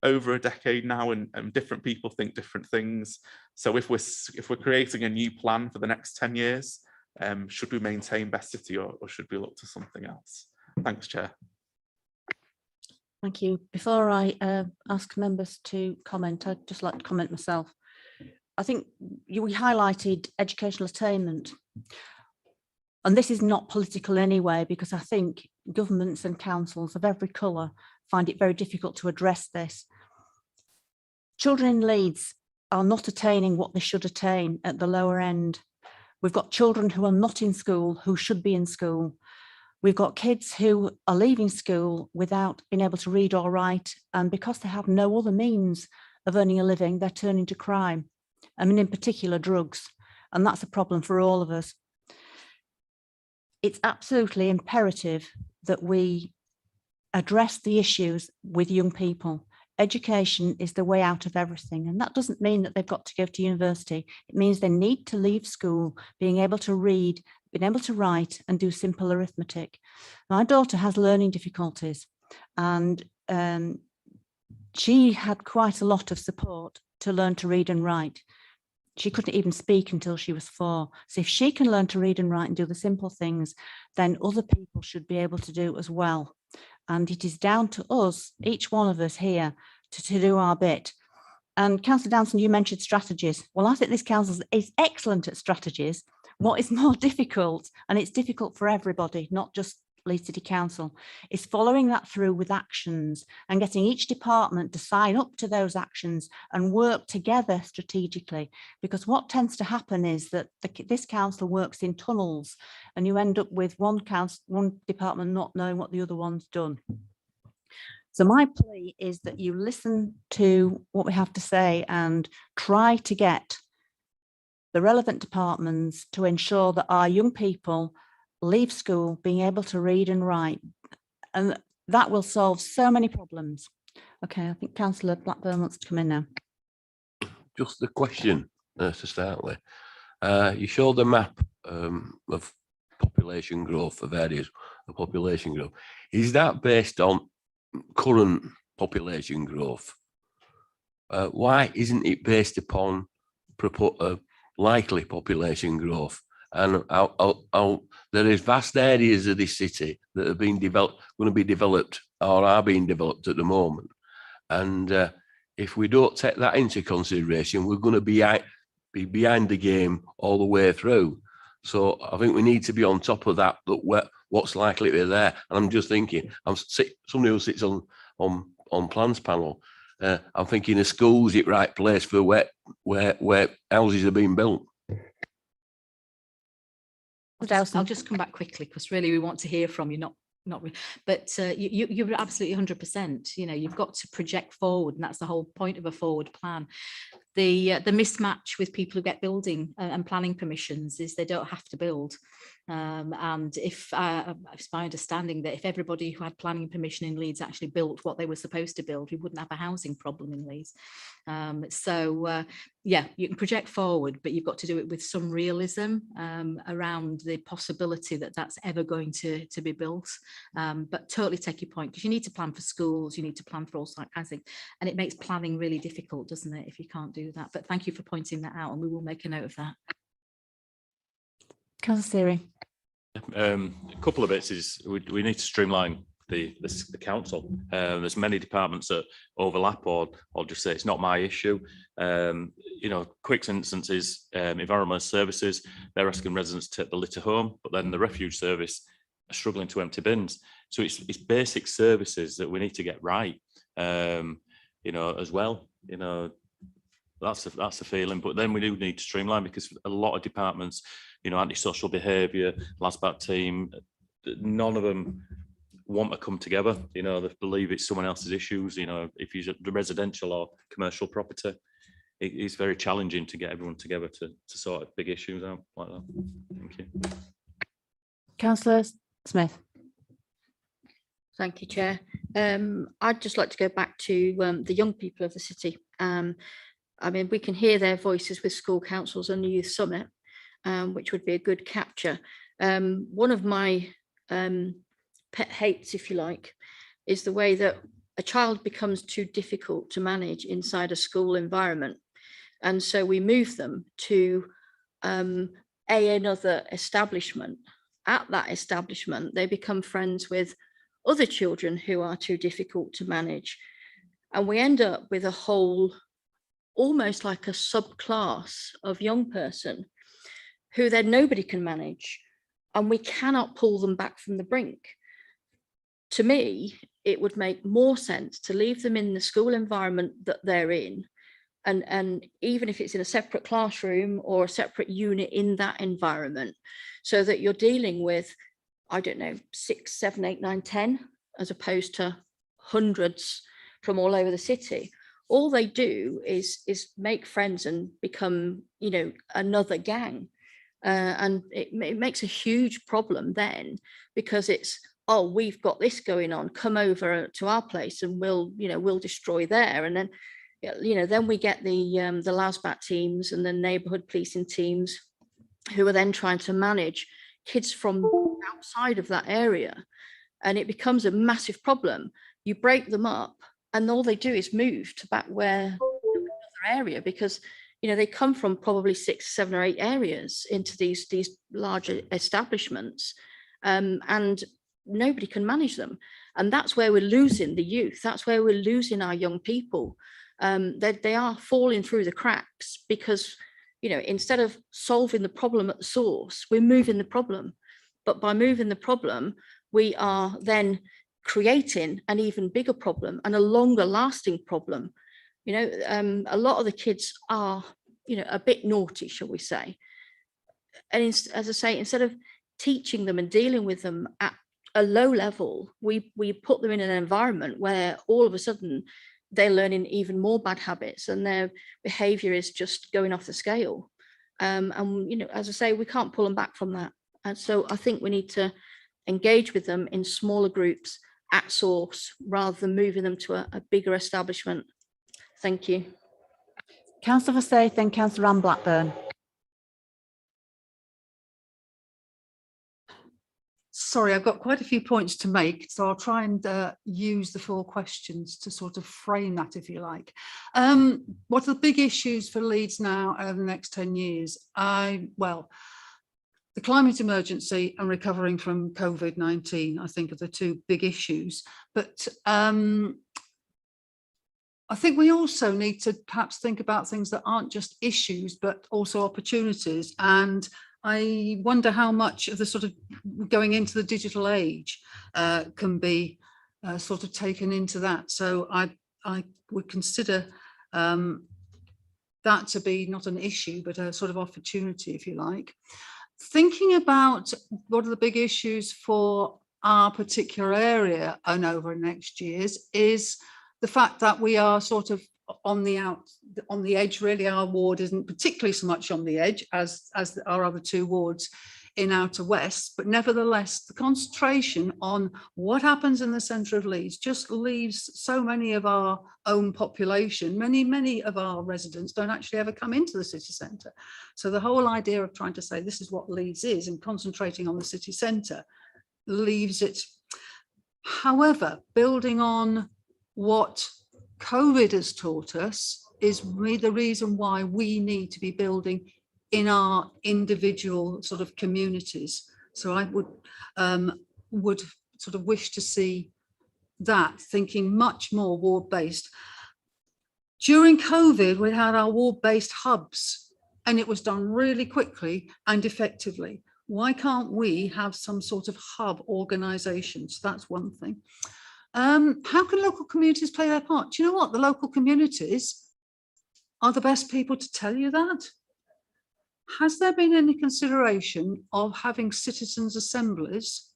over a decade now, and different people think different things. So if we're creating a new plan for the next 10 years, should we maintain best city or should we look to something else? Thanks, Chair. Thank you. Before I ask members to comment, I'd just like to comment myself. I think we highlighted educational attainment. And this is not political anyway, because I think governments and councils of every colour find it very difficult to address this. Children in Leeds are not attaining what they should attain at the lower end. We've got children who are not in school, who should be in school. We've got kids who are leaving school without being able to read or write, and because they have no other means of earning a living, they're turning to crime. I mean, in particular, drugs, and that's a problem for all of us. It's absolutely imperative that we address the issues with young people. education is the way out of everything. And that doesn't mean that they've got to go to university. It means they need to leave school being able to read, being able to write and do simple arithmetic. My daughter has learning difficulties, and she had quite a lot of support to learn to read and write. She couldn't even speak until she was 4. So if she can learn to read and write and do the simple things, then other people should be able to do as well. And it is down to us, each one of us here, to do our bit. And Councillor Danson, you mentioned strategies. Well, I think this council is excellent at strategies. What is more difficult, and it's difficult for everybody, not just Leeds City Council, is following that through with actions and getting each department to sign up to those actions and work together strategically. Because what tends to happen is that this council works in tunnels, and you end up with one department not knowing what the other one's done. So my plea is that you listen to what we have to say and try to get the relevant departments to ensure that our young people leave school being able to read and write, and that will solve so many problems. Okay, I think Councillor Blackburn wants to come in now. Just a question to start with. You showed the map of population growth of areas of population growth. Is that based on current population growth? Why isn't it based upon likely population growth? And there is vast areas of this city that have been developed, going to be developed, or are being developed at the moment. And if we don't take that into consideration, we're going to be behind the game all the way through. So I think we need to be on top of that. What's likely to be there. And I'm just thinking, somebody who sits on plans panel. I'm thinking, a school's the right place for where houses are being built. I'll just come back quickly, because really we want to hear from you, not really. But you're absolutely 100%. You know, you've got to project forward, and that's the whole point of a forward plan. The mismatch with people who get building and planning permissions is they don't have to build. And if it's my understanding that if everybody who had planning permission in Leeds actually built what they were supposed to build, we wouldn't have a housing problem in Leeds. Yeah, you can project forward, but you've got to do it with some realism around the possibility that that's ever going to be built. But totally take your point, because you need to plan for schools, you need to plan for all kinds of things, and it makes planning really difficult, doesn't it, if you can't do that. But thank you for pointing that out, and we will make a note of that. Councillor Seary. A couple of bits is we need to streamline the council. There's many departments that overlap, or just say it's not my issue. You know, quick instance is environmental services. They're asking residents to take the litter home, but then the refuge service are struggling to empty bins. So it's basic services that we need to get right. You know, as well. You know, that's the feeling. But then we do need to streamline, because a lot of departments, you know, antisocial behaviour, LASBAT team, none of them want to come together. You know, they believe it's someone else's issues. You know, if you're the residential or commercial property, it's very challenging to get everyone together to sort of big issues out like that. Thank you. Councillor Smith. Thank you, Chair. I'd just like to go back to the young people of the city. I mean, we can hear their voices with school councils and the Youth Summit, which would be a good capture. One of my pet hates, if you like, is the way that a child becomes too difficult to manage inside a school environment. And so we move them to another establishment. At that establishment, they become friends with other children who are too difficult to manage. And we end up with a whole, almost like a subclass of young person who then nobody can manage, and we cannot pull them back from the brink. To me, it would make more sense to leave them in the school environment that they're in, and even if it's in a separate classroom or a separate unit in that environment, so that you're dealing with, I don't know, 6, 7, 8, 9, 10, as opposed to hundreds from all over the city. All they do is make friends and become, you know, another gang. And it makes a huge problem then, because it's oh, we've got this going on, come over to our place and we'll destroy there. And then, then we get the LASBAT teams and the neighbourhood policing teams who are then trying to manage kids from outside of that area. And it becomes a massive problem. You break them up and all they do is move to back where another area, because they come from probably 6, 7 or 8 areas into these larger establishments, and nobody can manage them. And that's where we're losing the youth. That's where we're losing our young people. They are falling through the cracks because, instead of solving the problem at the source, we're moving the problem. But by moving the problem, we are then creating an even bigger problem and a longer lasting problem. A lot of the kids are, a bit naughty, shall we say. And as I say, instead of teaching them and dealing with them at a low level, we put them in an environment where all of a sudden they're learning even more bad habits and their behavior is just going off the scale. And, as I say, we can't pull them back from that. And so I think we need to engage with them in smaller groups at source rather than moving them to a bigger establishment. Thank you. Councillor Forsyth, then Councillor Ann Blackburn. Sorry, I've got quite a few points to make, so I'll try and use the 4 questions to sort of frame that, if you like. What are the big issues for Leeds now over the next 10 years? Well, the climate emergency and recovering from COVID-19, I think, are the 2 big issues. But I think we also need to perhaps think about things that aren't just issues, but also opportunities. And I wonder how much of the sort of going into the digital age can be sort of taken into that. So I would consider that to be not an issue, but a sort of opportunity, if you like. Thinking about what are the big issues for our particular area and over next year's is the fact that we are sort of on the edge. Really, our ward isn't particularly so much on the edge as our other 2 wards in Outer West, but nevertheless the concentration on what happens in the centre of Leeds just leaves so many of our own population, many of our residents don't actually ever come into the city centre. So the whole idea of trying to say this is what Leeds is and concentrating on the city centre leaves it. However, building on what COVID has taught us is the reason why we need to be building in our individual sort of communities. So I would sort of wish to see that, thinking much more ward-based. During COVID, we had our ward-based hubs and it was done really quickly and effectively. Why can't we have some sort of hub organisation? So that's one thing. How can local communities play their part? Do you know what? The local communities are the best people to tell you that. Has there been any consideration of having citizens' assemblies?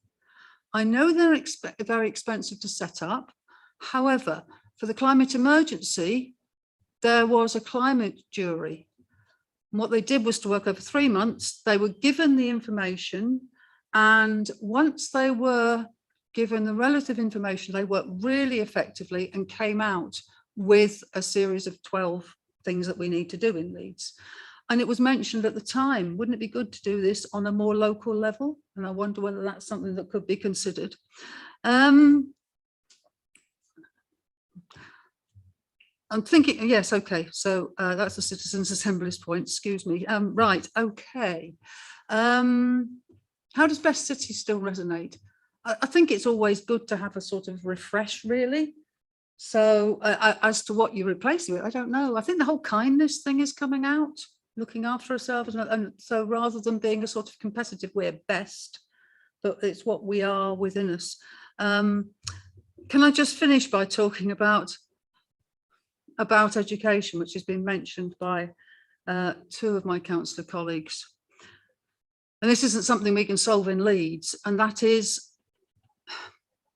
I know they're very expensive to set up. However, for the climate emergency, there was a climate jury. And what they did was to work over 3 months. They were given the information, and once they were given the relative information, they worked really effectively and came out with a series of 12 things that we need to do in Leeds. And it was mentioned at the time, wouldn't it be good to do this on a more local level? And I wonder whether that's something that could be considered. I'm thinking, yes, okay, so that's the Citizens' Assembly's point, excuse me. Right, okay. How does Best City still resonate? I think it's always good to have a sort of refresh, really. So as to what you replace it with, I don't know. I think the whole kindness thing is coming out, looking after ourselves. And so rather than being a sort of competitive, we're best, but it's what we are within us. Can I just finish by talking about education, which has been mentioned by 2 of my councillor colleagues. And this isn't something we can solve in Leeds, and that is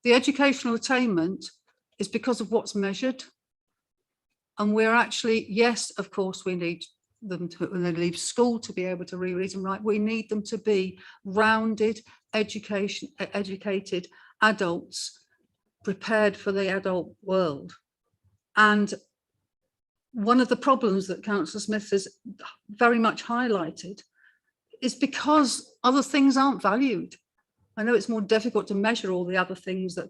the educational attainment is because of what's measured. And we're actually, yes, of course, we need them to, when they leave school, to be able to read and write. We need them to be rounded, educated adults prepared for the adult world. And one of the problems that Councillor Smith has very much highlighted is because other things aren't valued. I know it's more difficult to measure all the other things that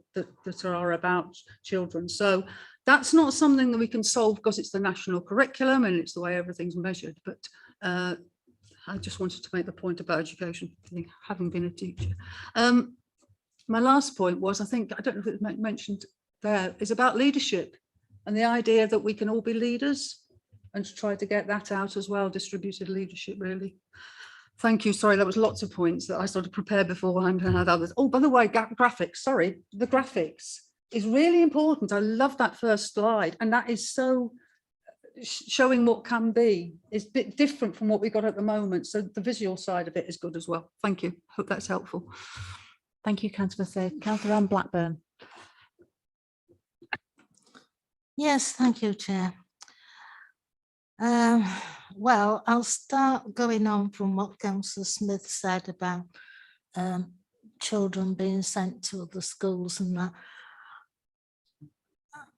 are about children. So that's not something that we can solve because it's the national curriculum and it's the way everything's measured. But I just wanted to make the point about education, having been a teacher. My last point was, I think, I don't know if it was mentioned there, is about leadership and the idea that we can all be leaders, and to try to get that out as well, distributed leadership, really. Thank you. Sorry, that was lots of points that I sort of prepared beforehand and had others. Oh, by the way, graphics, sorry, the graphics is really important. I love that first slide, and that is so showing what can be. It's a bit different from what we got at the moment. So the visual side of it is good as well. Thank you. Hope that's helpful. Thank you, Councillor Smith. Councillor Anne Blackburn. Yes, thank you, Chair. Well, I'll start going on from what Councillor Smith said about children being sent to other schools and that.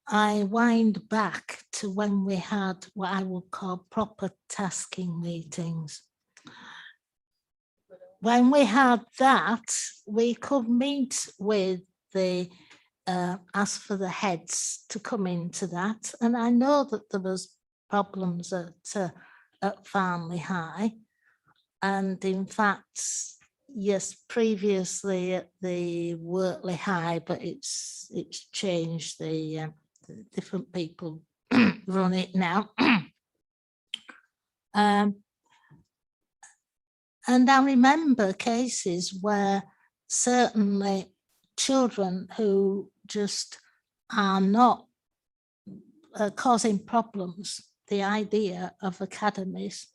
I wind back to when we had what I would call proper tasking meetings. When we had that, we could meet with the, ask for the heads to come into that. And I know that there was problems at Farnley High. And in fact, yes, previously at the Wortley High, but it's changed, the different people run it now. And I remember cases where certainly children who just are not causing problems, the idea of academies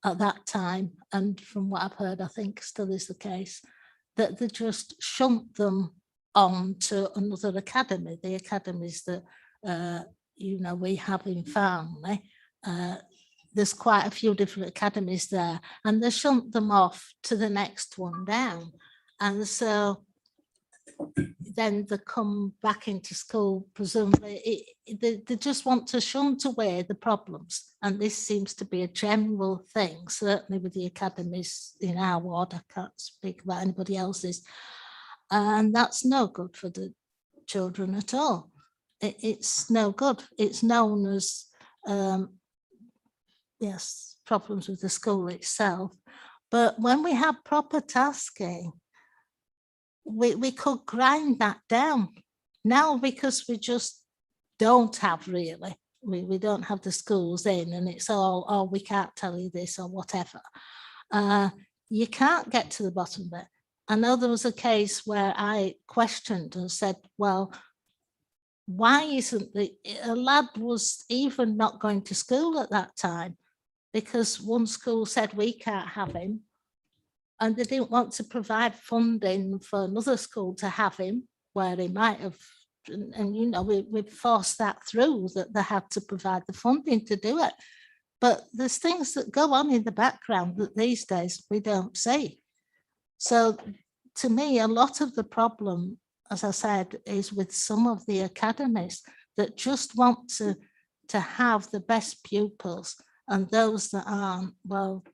at that time, and from what I've heard, I think still is the case, that they just shunt them on to another academy, the academies that, you know, we have in Farnley. There's quite a few different academies there, and they shunt them off to the next one down. And so then they come back into school, presumably, they just want to shunt away the problems. And this seems to be a general thing, certainly with the academies in our ward. I can't speak about anybody else's. And that's no good for the children at all. It's no good. It's known as, yes, problems with the school itself. But when we have proper tasking, we could grind that down. Now, because we just don't have really, we don't have the schools in, and it's all, oh, we can't tell you this or whatever. You can't get to the bottom of it. I know there was a case where I questioned and said, well, why isn't a lad was even not going to school at that time, because one school said we can't have him, and they didn't want to provide funding for another school to have him, where he might have, and you know, we forced that through, that they had to provide the funding to do it. But there's things that go on in the background that these days we don't see. So to me, a lot of the problem, as I said, is with some of the academies that just want to have the best pupils, and those that aren't, well,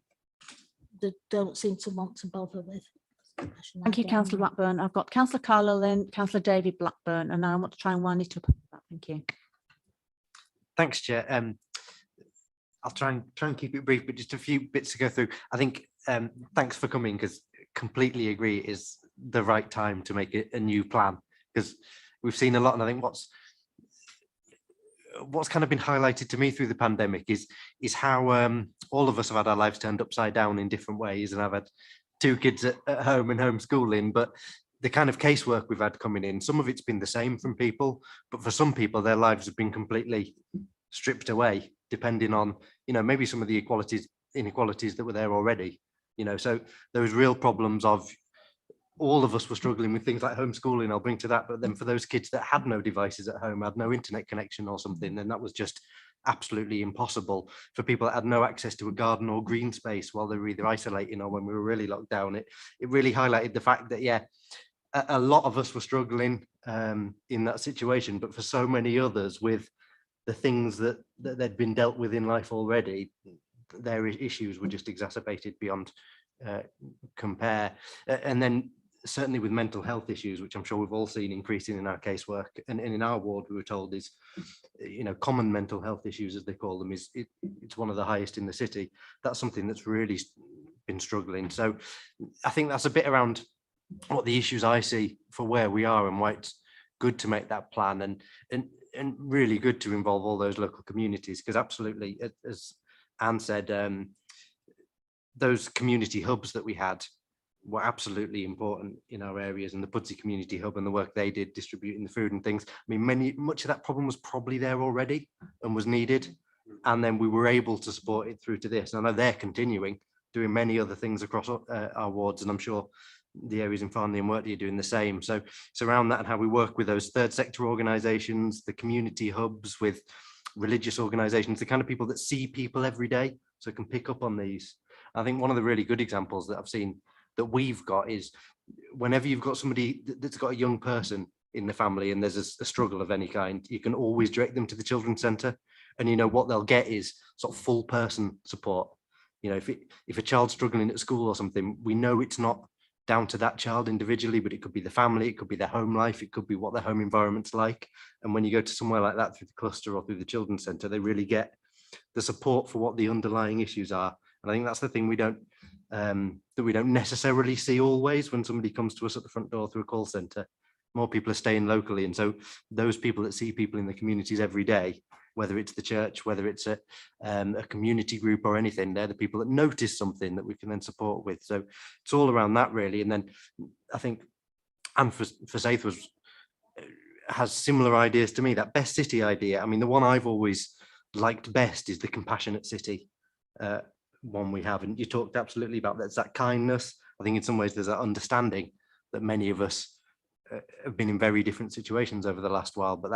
they don't seem to want to bother with. Thank you, Councillor Blackburn. I've got Councillor Carlo, then Councillor David Blackburn, and I want to try and wind it up. Thank you. Thanks, Chair. I'll try and keep it brief, but just a few bits to go through. I think thanks for coming, because completely agree it is the right time to make a new plan, because we've seen a lot, and I think what's kind of been highlighted to me through the pandemic is how all of us have had our lives turned upside down in different ways, and I've had 2 kids at home and homeschooling, but the kind of casework we've had coming in, some of it's been the same from people, but for some people their lives have been completely stripped away, depending on, you know, maybe some of the inequalities that were there already, you know. So there was real problems of, all of us were struggling with things like homeschooling, I'll bring to that, but then for those kids that had no devices at home, had no internet connection or something, then that was just absolutely impossible for people that had no access to a garden or green space while they were either isolating or when we were really locked down. It really highlighted the fact that, yeah, a lot of us were struggling in that situation, but for so many others with the things that they'd been dealt with in life already, their issues were just exacerbated beyond compare. And then certainly with mental health issues, which I'm sure we've all seen increasing in our casework, and in our ward, we were told is, you know, common mental health issues, as they call them, it's one of the highest in the city. That's something that's really been struggling. So I think that's a bit around what the issues I see for where we are and why it's good to make that plan, and really good to involve all those local communities, because absolutely, as Anne said, those community hubs that we had were absolutely important in our areas, and the Pudsey Community Hub and the work they did distributing the food and things. I mean, much of that problem was probably there already and was needed, and then we were able to support it through to this. And I know they're continuing doing many other things across our wards, and I'm sure the areas in Farnley and Wortley are doing the same. So it's around that and how we work with those third sector organisations, the community hubs, with religious organisations, the kind of people that see people every day, so can pick up on these. I think one of the really good examples that I've seen that we've got is whenever you've got somebody that's got a young person in the family and there's a struggle of any kind, you can always direct them to the children's centre, and you know what they'll get is sort of full person support. You know, if a child's struggling at school or something, we know it's not down to that child individually, but it could be the family, it could be their home life, it could be what their home environment's like. And when you go to somewhere like that through the cluster or through the children's centre, they really get the support for what the underlying issues are. And I think that's the thing we don't necessarily see always when somebody comes to us at the front door through a call centre. More people are staying locally, and so those people that see people in the communities every day, whether it's the church, whether it's a community group or anything, they're the people that notice something that we can then support with. So it's all around that really. And then I think Anne Forsyth has similar ideas to me, that best city idea. I mean, the one I've always liked best is the compassionate city one we have, and you talked absolutely about that. It's that kindness. I think in some ways there's that understanding that many of us have been in very different situations over the last while, but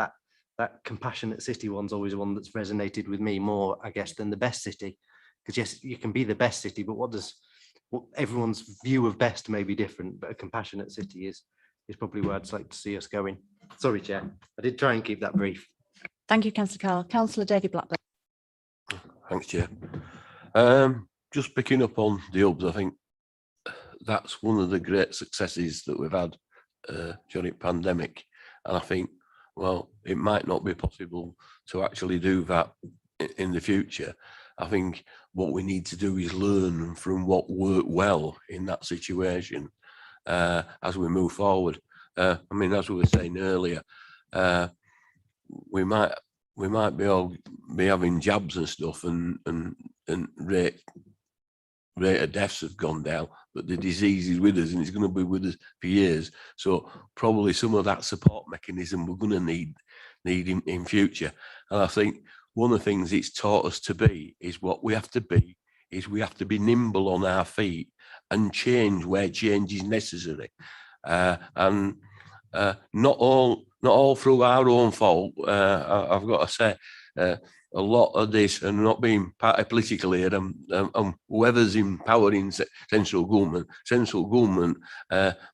that compassionate city one's always one that's resonated with me more, I guess, than the best city. Because yes, you can be the best city, but what everyone's view of best may be different, but a compassionate city is probably where I'd like to see us going. Sorry, Chair, I did try and keep that brief. Thank you, Councillor Carroll. Councillor David Blackburn. Thanks, Chair. Just picking up on the hubs, I think that's one of the great successes that we've had during the pandemic. And I think, well, it might not be possible to actually do that in the future. I think what we need to do is learn from what worked well in that situation as we move forward. I mean, as we were saying earlier, we might be having jabs and stuff, and rate of deaths have gone down, but the disease is with us and it's going to be with us for years. So probably some of that support mechanism we're going to need in future. And I think one of the things it's taught us to be is what we have to be is we have to be nimble on our feet and change where change is necessary. And not all through our own fault. I've got to say, a lot of this, and not being part of political here, whoever's in power in central government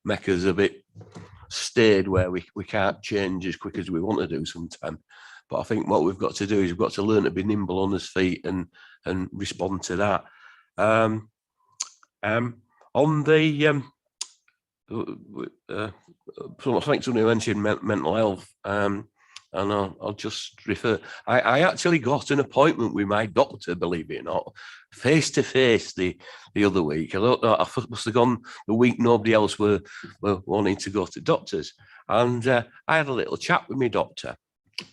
make us a bit stayed where we can't change as quick as we want to do sometimes. But I think what we've got to do is we've got to learn to be nimble on his feet and respond to that. On the I think somebody mentioned mental health, and I'll just refer. I actually got an appointment with my doctor, believe it or not, face to face the other week. I don't know, I must have gone the week nobody else were wanting to go to doctors, and I had a little chat with my doctor,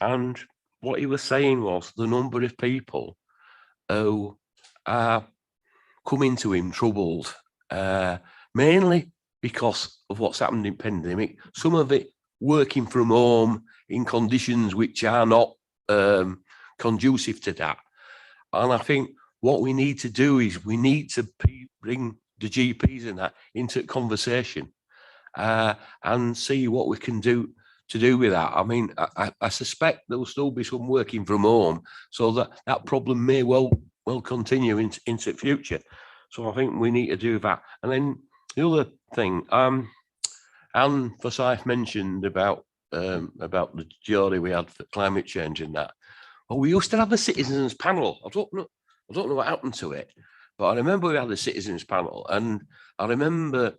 and what he was saying was the number of people who are coming to him troubled, mainly because of what's happened in pandemic. Some of it working from home in conditions which are not conducive to that. And I think what we need to do is we need to bring the GPs and that into conversation and see what we can do to do with that. I mean, I suspect there will still be some working from home, so that problem may well continue into the future. So I think we need to do that. And then the other thing, Anne Forsyth mentioned about the jury we had for climate change and that. Well, we used to have a citizens panel. I don't know what happened to it, but I remember we had a citizens panel, and I remember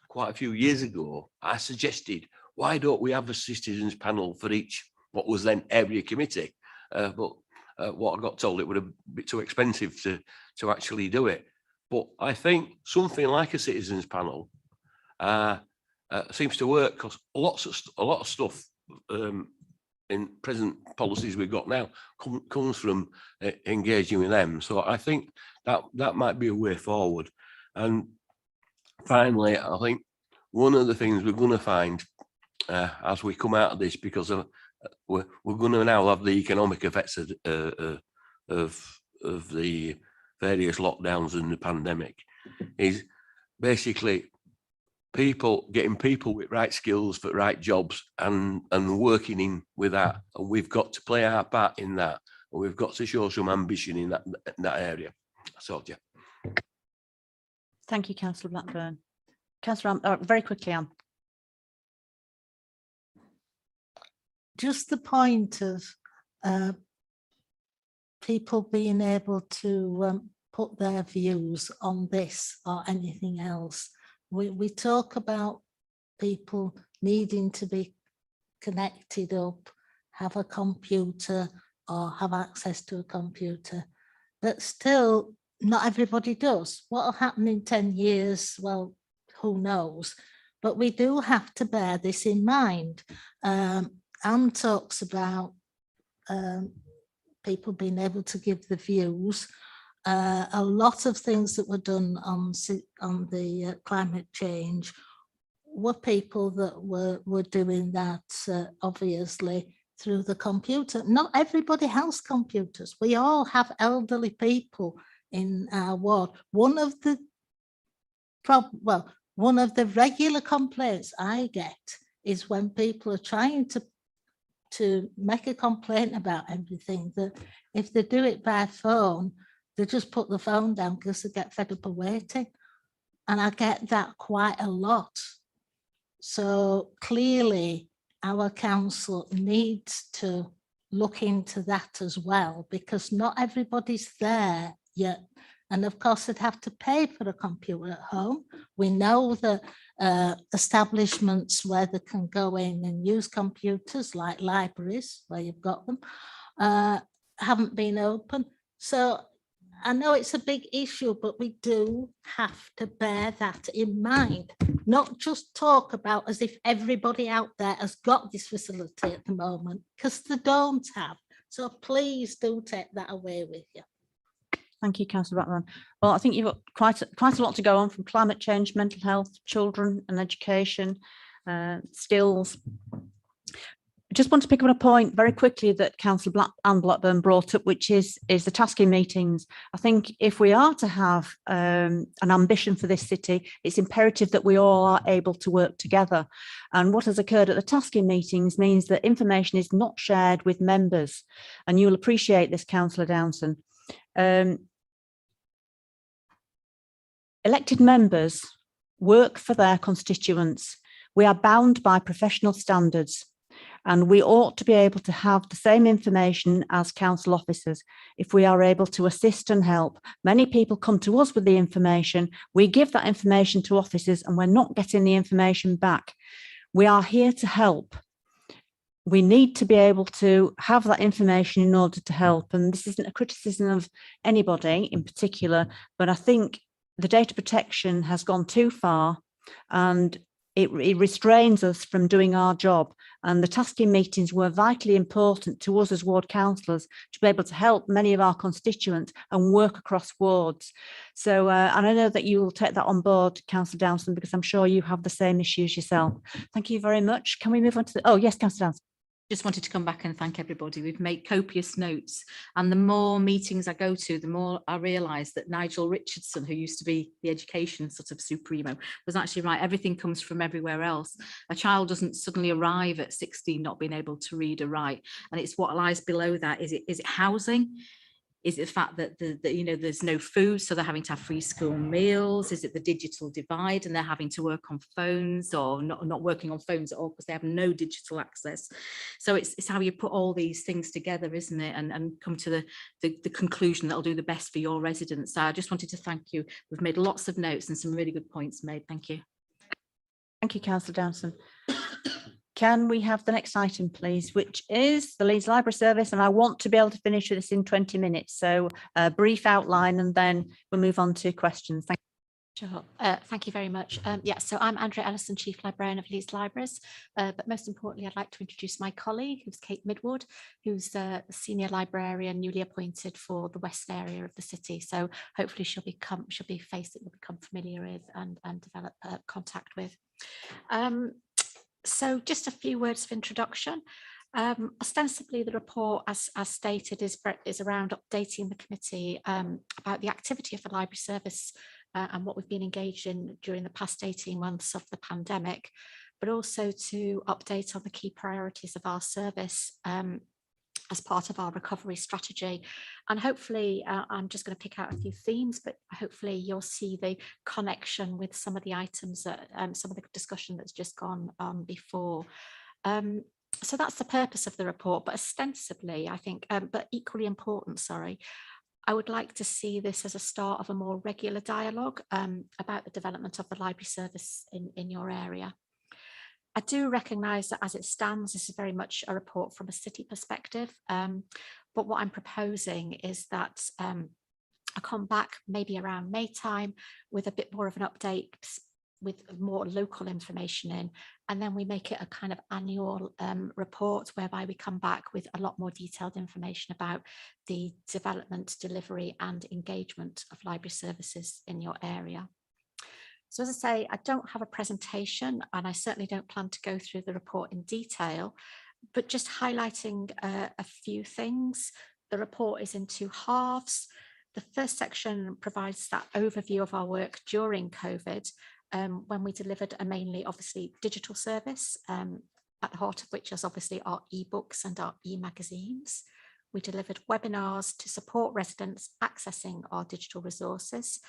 quite a few years ago, I suggested, why don't we have a citizens panel for each what was then area committee? But what I got told, it would have been too expensive to actually do it. But I think something like a citizens panel seems to work, because a lot of stuff in present policies we've got now comes from engaging with them. So I think that might be a way forward. And finally, I think one of the things we're going to find as we come out of this, because we're going to now have the economic effects of the various lockdowns and the pandemic, is basically getting people with right skills for right jobs and working in with that. And we've got to play our part in that. And we've got to show some ambition in that area. So, yeah. Thank you, Councillor Blackburn. Councillor, very quickly, Anne. Just the point of people being able to put their views on this or anything else. We talk about people needing to be connected up, have a computer or have access to a computer, but still not everybody does. What will happen in 10 years? Well, who knows? But we do have to bear this in mind. Anne talks about people being able to give the views. A lot of things that were done on the climate change were people that were doing that obviously through the computer. Not everybody has computers. We all have elderly people in our ward. One of the regular complaints I get is when people are trying to make a complaint about everything, that if they do it by phone, they just put the phone down because they get fed up of waiting. And I get that quite a lot. So clearly our council needs to look into that as well, because not everybody's there yet. And of course they'd have to pay for a computer at home. We know that establishments where they can go in and use computers, like libraries where you've got them, haven't been open. So I know it's a big issue, but we do have to bear that in mind, not just talk about as if everybody out there has got this facility at the moment, because they don't have. So please do take that away with you. Thank you, Councillor Blackburn. Well, I think you've got quite a lot to go on, from climate change, mental health, children and education, skills. I just want to pick up on a point very quickly that Councillor Anne Blackburn brought up, which is the tasking meetings. I think if we are to have an ambition for this city, it's imperative that we all are able to work together. And what has occurred at the tasking meetings means that information is not shared with members. And you'll appreciate this, Councillor Downson. Elected members work for their constituents. We are bound by professional standards, and we ought to be able to have the same information as council officers if we are able to assist and help. Many people come to us with the information, we give that information to officers, and we're not getting the information back. We are here to help. We need to be able to have that information in order to help. And this isn't a criticism of anybody in particular, but I think the data protection has gone too far, and it restrains us from doing our job. And the tasking meetings were vitally important to us as ward councillors to be able to help many of our constituents and work across wards. So, and I know that you will take that on board, Councillor Downson, because I'm sure you have the same issues yourself. Thank you very much. Can we move on to oh yes, Councillor Downson. Just wanted to come back and thank everybody. We've made copious notes, and the more meetings I go to, the more I realise that Nigel Richardson, who used to be the education sort of supremo, was actually right. Everything comes from everywhere else. A child doesn't suddenly arrive at 16 not being able to read or write, and it's what lies below that. Is it housing? Is it the fact that there's no food, so they're having to have free school meals? Is it the digital divide and they're having to work on phones, or not working on phones at all because they have no digital access? So it's how you put all these things together, isn't it? And come to the conclusion that'll do the best for your residents. So I just wanted to thank you. We've made lots of notes and some really good points made. Thank you. Thank you, Councillor Downson. Can we have the next item, please, which is the Leeds Library Service? And I want to be able to finish this in 20 minutes. So a brief outline and then we'll move on to questions. Thank you. Sure. Thank you very much. So I'm Andrea Ellison, Chief Librarian of Leeds Libraries, but most importantly, I'd like to introduce my colleague, who's Kate Midwood, who's the Senior Librarian newly appointed for the West area of the city. So hopefully she'll be a face that you'll become familiar with and develop contact with. So just a few words of introduction. Ostensibly, the report, as stated, is around updating the committee about the activity of the library service and what we've been engaged in during the past 18 months of the pandemic, but also to update on the key priorities of our service as part of our recovery strategy. And hopefully, I'm just going to pick out a few themes, but hopefully you'll see the connection with some of the items that some of the discussion that's just gone on before. So that's the purpose of the report, but ostensibly, I think, but equally important, sorry, I would like to see this as a start of a more regular dialogue about the development of the library service in your area. I do recognise that as it stands, this is very much a report from a city perspective, but what I'm proposing is that I come back maybe around May time with a bit more of an update with more local information in, and then we make it a kind of annual report whereby we come back with a lot more detailed information about the development, delivery and engagement of library services in your area. So as I say, I don't have a presentation and I certainly don't plan to go through the report in detail, but just highlighting a few things. The report is in two halves. The first section provides that overview of our work during COVID, when we delivered a mainly obviously digital service, at the heart of which is obviously our e-books and our e-magazines. We delivered webinars to support residents accessing our digital resources.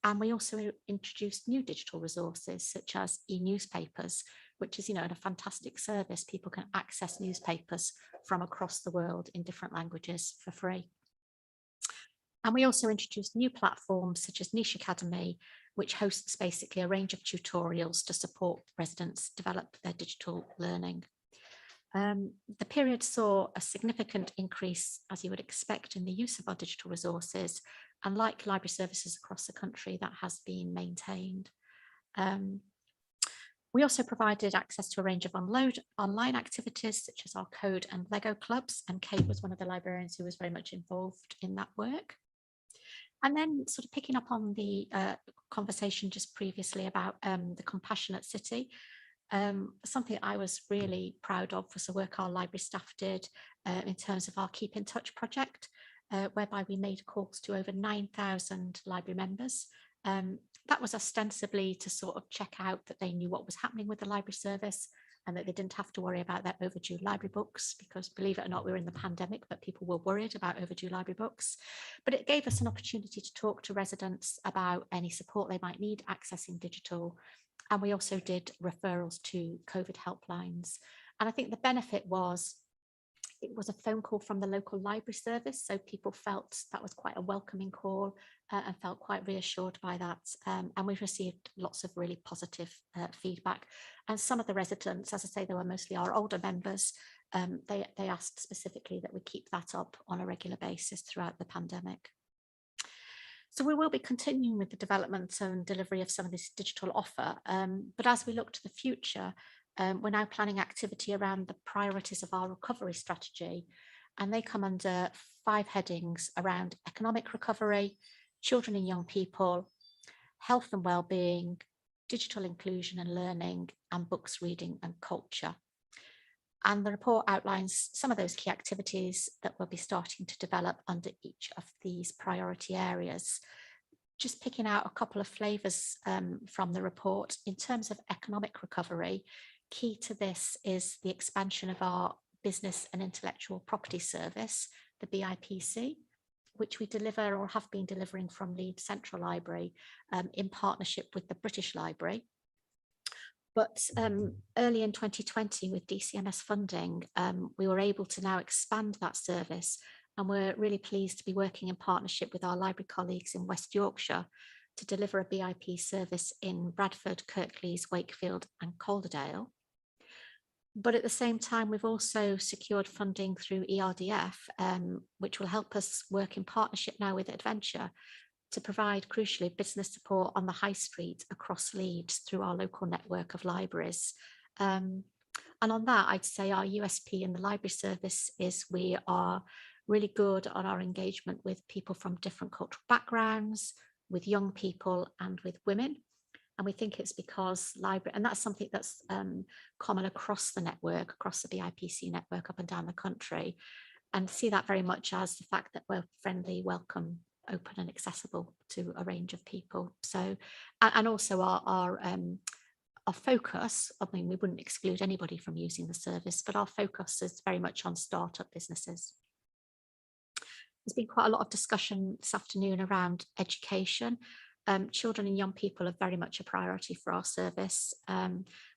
And we also introduced new digital resources such as e-newspapers, which is, a fantastic service. People can access newspapers from across the world in different languages for free. And we also introduced new platforms such as Niche Academy, which hosts basically a range of tutorials to support residents develop their digital learning. The period saw a significant increase, as you would expect, in the use of our digital resources, and like library services across the country, that has been maintained. We also provided access to a range of online activities, such as our code and Lego clubs, and Kate was one of the librarians who was very much involved in that work. And then sort of picking up on the conversation just previously about the compassionate city, something I was really proud of was the work our library staff did in terms of our Keep in Touch project, whereby we made calls to over 9,000 library members. That was ostensibly to sort of check out that they knew what was happening with the library service and that they didn't have to worry about their overdue library books, because believe it or not, we were in the pandemic, but people were worried about overdue library books. But it gave us an opportunity to talk to residents about any support they might need accessing digital. And we also did referrals to COVID helplines. And I think the benefit was, it was a phone call from the local library service. So people felt that was quite a welcoming call and felt quite reassured by that. And we've received lots of really positive feedback. And some of the residents, as I say, they were mostly our older members. They asked specifically that we keep that up on a regular basis throughout the pandemic. So we will be continuing with the development and delivery of some of this digital offer. But as we look to the future, we're now planning activity around the priorities of our recovery strategy, and they come under 5 headings around economic recovery, children and young people, health and well-being, digital inclusion and learning, and books, reading and culture. And the report outlines some of those key activities that we'll be starting to develop under each of these priority areas. Just picking out a couple of flavours from the report. In terms of economic recovery, key to this is the expansion of our business and intellectual property service, the BIPC, which we deliver or have been delivering from Leeds Central Library in partnership with the British Library. But early in 2020 with DCMS funding, we were able to now expand that service, and we're really pleased to be working in partnership with our library colleagues in West Yorkshire to deliver a BIP service in Bradford, Kirklees, Wakefield and Calderdale. But at the same time, we've also secured funding through ERDF, which will help us work in partnership now with Adventure to provide, crucially, business support on the high street across Leeds through our local network of libraries. And on that, I'd say our USP in the library service is we are really good on our engagement with people from different cultural backgrounds, with young people and with women. And we think it's because library, and that's something that's common across the network, across the BIPC network up and down the country, and see that very much as the fact that we're friendly, welcome, open and accessible to a range of people. So, and also our focus, I mean, we wouldn't exclude anybody from using the service, but our focus is very much on startup businesses. There's been quite a lot of discussion this afternoon around education. Children and young people are very much a priority for our service.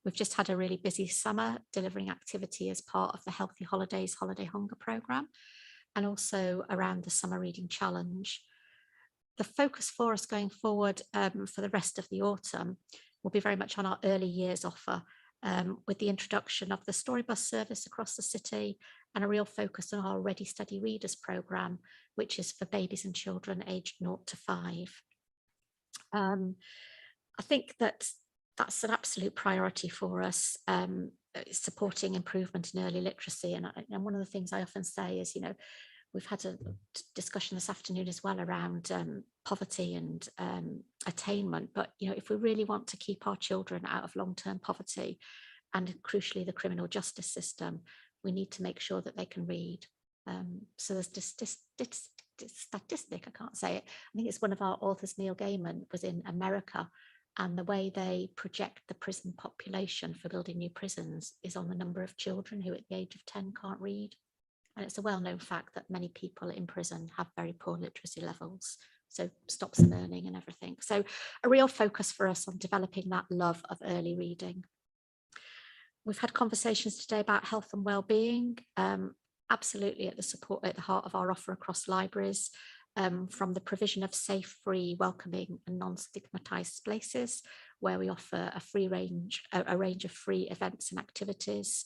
We've just had a really busy summer delivering activity as part of the Healthy Holidays Holiday Hunger programme, and also around the Summer Reading Challenge. The focus for us going forward for the rest of the autumn will be very much on our early years offer, with the introduction of the Storybus service across the city and a real focus on our Ready Steady Readers programme, which is for babies and children aged 0 to 5. I think that's an absolute priority for us, supporting improvement in early literacy. And one of the things I often say is, you know, we've had a discussion this afternoon as well around poverty and attainment. But, you know, if we really want to keep our children out of long-term poverty and crucially the criminal justice system, we need to make sure that they can read. So there's statistic, I can't say it. I think it's one of our authors, Neil Gaiman, was in America, and the way they project the prison population for building new prisons is on the number of children who at the age of 10 can't read. And it's a well-known fact that many people in prison have very poor literacy levels, so stops them earning and everything. So a real focus for us on developing that love of early reading. We've had conversations today about health and well-being, absolutely at the heart of our offer across libraries, from the provision of safe, free, welcoming and non-stigmatized spaces, where we offer a range of free events and activities,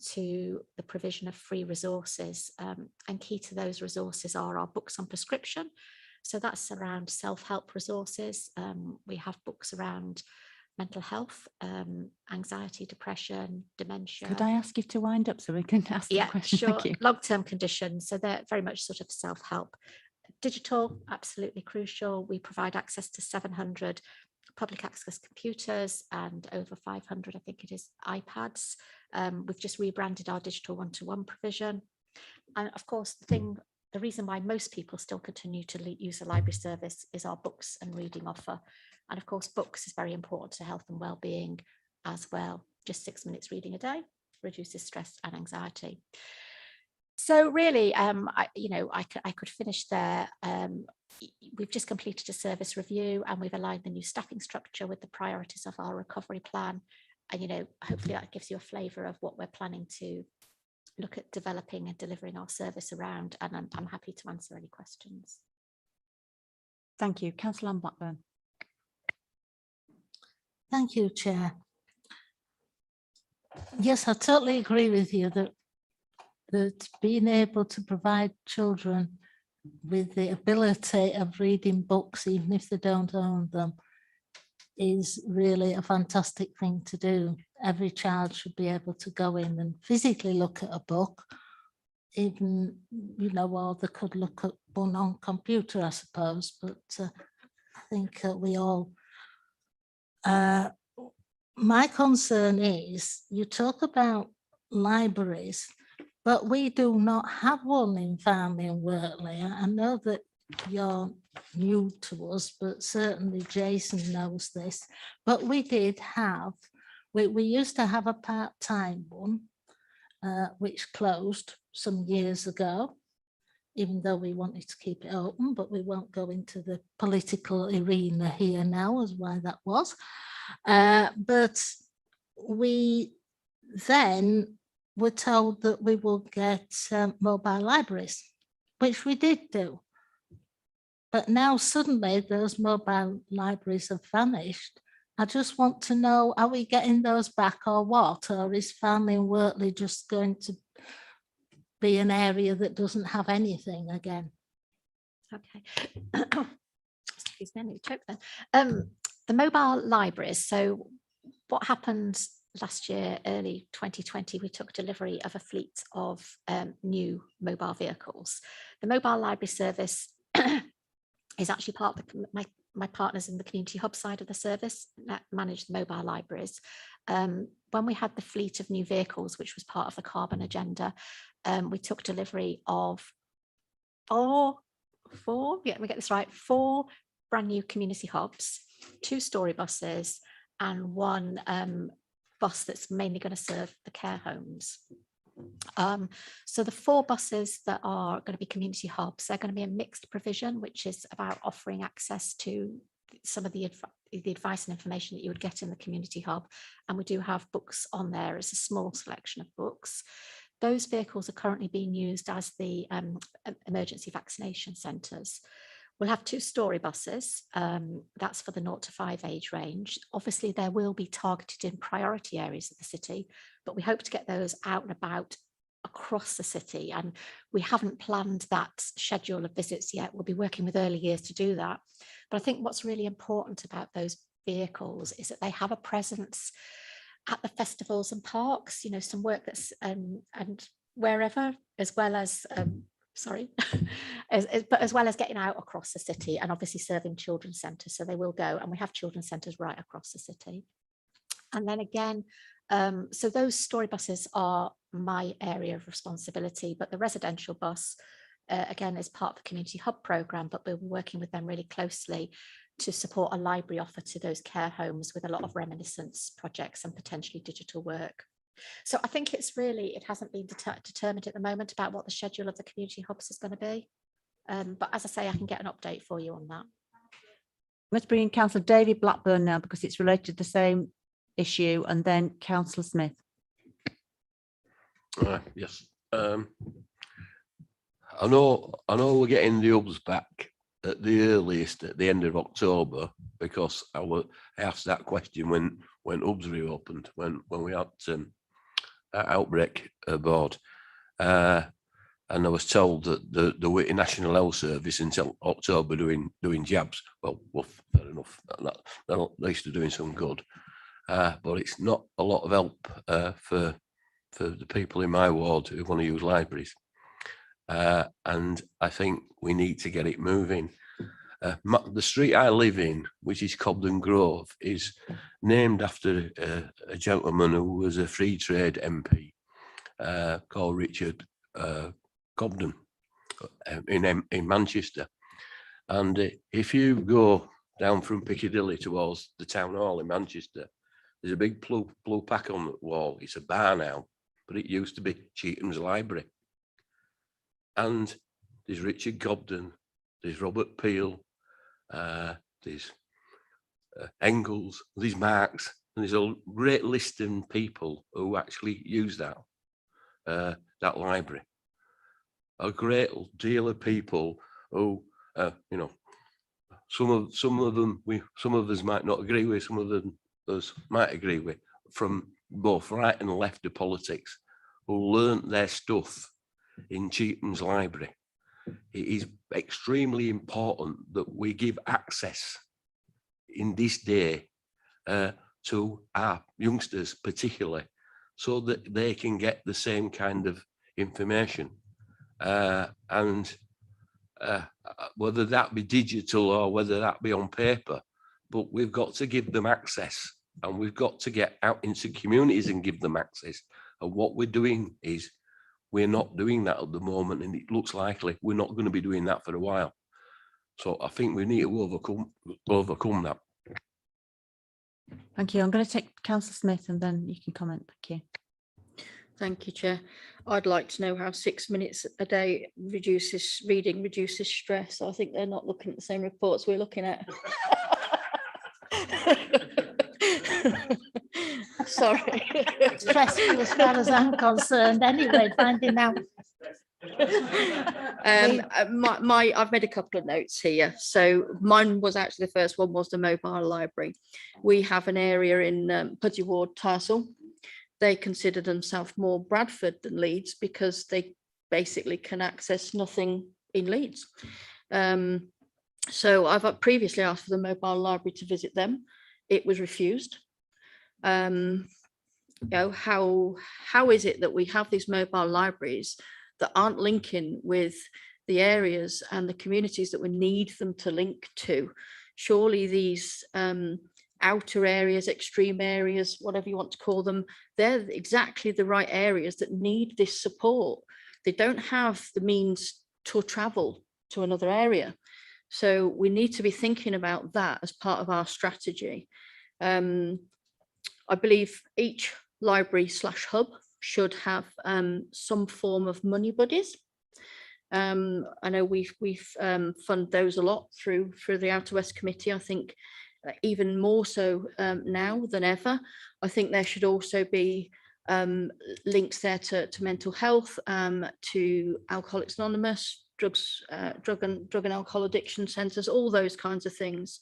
to the provision of free resources. And key to those resources are our books on prescription. So that's around self-help resources. We have books around mental health, anxiety, depression, dementia. Could I ask you to wind up so we can ask the question? Sure. Thank you. Long-term conditions. So they're very much sort of self-help. Digital, absolutely crucial. We provide access to 700 public access computers and over 500, I think it is, iPads. We've just rebranded our digital one-to-one provision. And of course, the reason why most people still continue to use the library service is our books and reading offer. And of course, books is very important to health and well-being as well. Just 6 minutes reading a day reduces stress and anxiety. So really, I could finish there. We've just completed a service review and we've aligned the new staffing structure with the priorities of our recovery plan. And, you know, hopefully that gives you a flavour of what we're planning to look at developing and delivering our service around. And I'm happy to answer any questions. Thank you. Councillor Anne Blackburn. Thank you, Chair. Yes, I totally agree with you that being able to provide children with the ability of reading books, even if they don't own them, is really a fantastic thing to do. Every child should be able to go in and physically look at a book, even, you know, or they could look at one on computer, I suppose, but I think we all... my concern is, you talk about libraries, but we do not have one in Farnley and Wortley. I know that you're new to us, but certainly Jason knows this. But we did have, we used to have a part-time one, which closed some years ago, even though we wanted to keep it open, but we won't go into the political arena here now as why that was. But we then were told that we will get mobile libraries, which we did do. But now suddenly those mobile libraries have vanished. I just want to know, are we getting those back or what? Or is Farnley and Wortley just going to be an area that doesn't have anything again? Okay. Excuse me, I need to choke then. The mobile libraries. So what happened last year, early 2020, we took delivery of a fleet of new mobile vehicles. The mobile library service is actually part of my partners in the community hub side of the service that manage the mobile libraries. When we had the fleet of new vehicles, which was part of the carbon agenda, we took delivery of four, yeah, we get this right, 4 brand new community hubs, 2 story buses, and 1 bus that's mainly going to serve the care homes. So the 4 buses that are going to be community hubs, they're going to be a mixed provision, which is about offering access to some of the advice and information that you would get in the community hub. And we do have books on there as a small selection of books. Those vehicles are currently being used as the emergency vaccination centres. We'll have 2 story buses, that's for the 0 to 5 age range. Obviously, there will be targeted in priority areas of the city, but we hope to get those out and about across the city. And we haven't planned that schedule of visits yet. We'll be working with early years to do that. But I think what's really important about those vehicles is that they have a presence at the festivals and parks, you know, some work that's and wherever, as well as but as well as getting out across the city and obviously serving children's centres. So they will go, and we have children's centres right across the city. And then again, so those story buses are my area of responsibility, but the residential bus, again, is part of the community hub programme, but we're working with them really closely to support a library offer to those care homes with a lot of reminiscence projects and potentially digital work. So I think it's really, it hasn't been determined at the moment about what the schedule of the community hubs is going to be. But as I say, I can get an update for you on that. Let's bring in Councillor David Blackburn now, because it's related to the same issue, and then Councillor Smith. Yes. I know we're getting the hubs back at the earliest at the end of October, because I asked that question when hubs reopened, when we had that outbreak aboard, and I was told that the National Health Service until October doing jabs. Well, fair enough. They're at least doing some good, but it's not a lot of help for the people in my ward who want to use libraries. And I think we need to get it moving. The street I live in, which is Cobden Grove, is named after a gentleman who was a free trade MP called Richard Cobden in Manchester. And if you go down from Piccadilly towards the town hall in Manchester, there's a big blue pack on the wall. It's a bar now, but it used to be Cheatham's Library. And there's Richard Cobden, there's Robert Peel, there's Engels, there's Marx, and there's a great list of people who actually use that library. A great deal of people who, you know, some of us might not agree with, some of us might agree with, from both right and left of politics, who learnt their stuff in Cheatham's Library. It is extremely important that we give access in this day to our youngsters particularly, so that they can get the same kind of information, and whether that be digital or whether that be on paper, but we've got to give them access, and we've got to get out into communities and give them access, And what we're doing is we're not doing that at the moment, and it looks likely we're not going to be doing that for a while. So I think we need to overcome that. Thank you. I'm going to take Councillor Smith and then you can comment. Thank you. Thank you, Chair. I'd like to know how 6 minutes a day reduces stress. I think they're not looking at the same reports we're looking at. Sorry. Stressful as far as I'm concerned anyway, finding out. I've made a couple of notes here. So mine was actually the first one was the mobile library. We have an area in Pudgy Ward, Dazzle. They consider themselves more Bradford than Leeds because they basically can access nothing in Leeds. So I've previously asked for the mobile library to visit them. It was refused. You know, how is it that we have these mobile libraries that aren't linking with the areas and the communities that we need them to link to? Surely these outer areas, extreme areas, whatever you want to call them, they're exactly the right areas that need this support. They don't have the means to travel to another area. So we need to be thinking about that as part of our strategy. I believe each library/hub should have some form of money buddies. I know we've fund those a lot through the Outer West Committee. I think even more so now than ever. I think there should also be links there to mental health, to Alcoholics Anonymous, drug and alcohol addiction centres, all those kinds of things.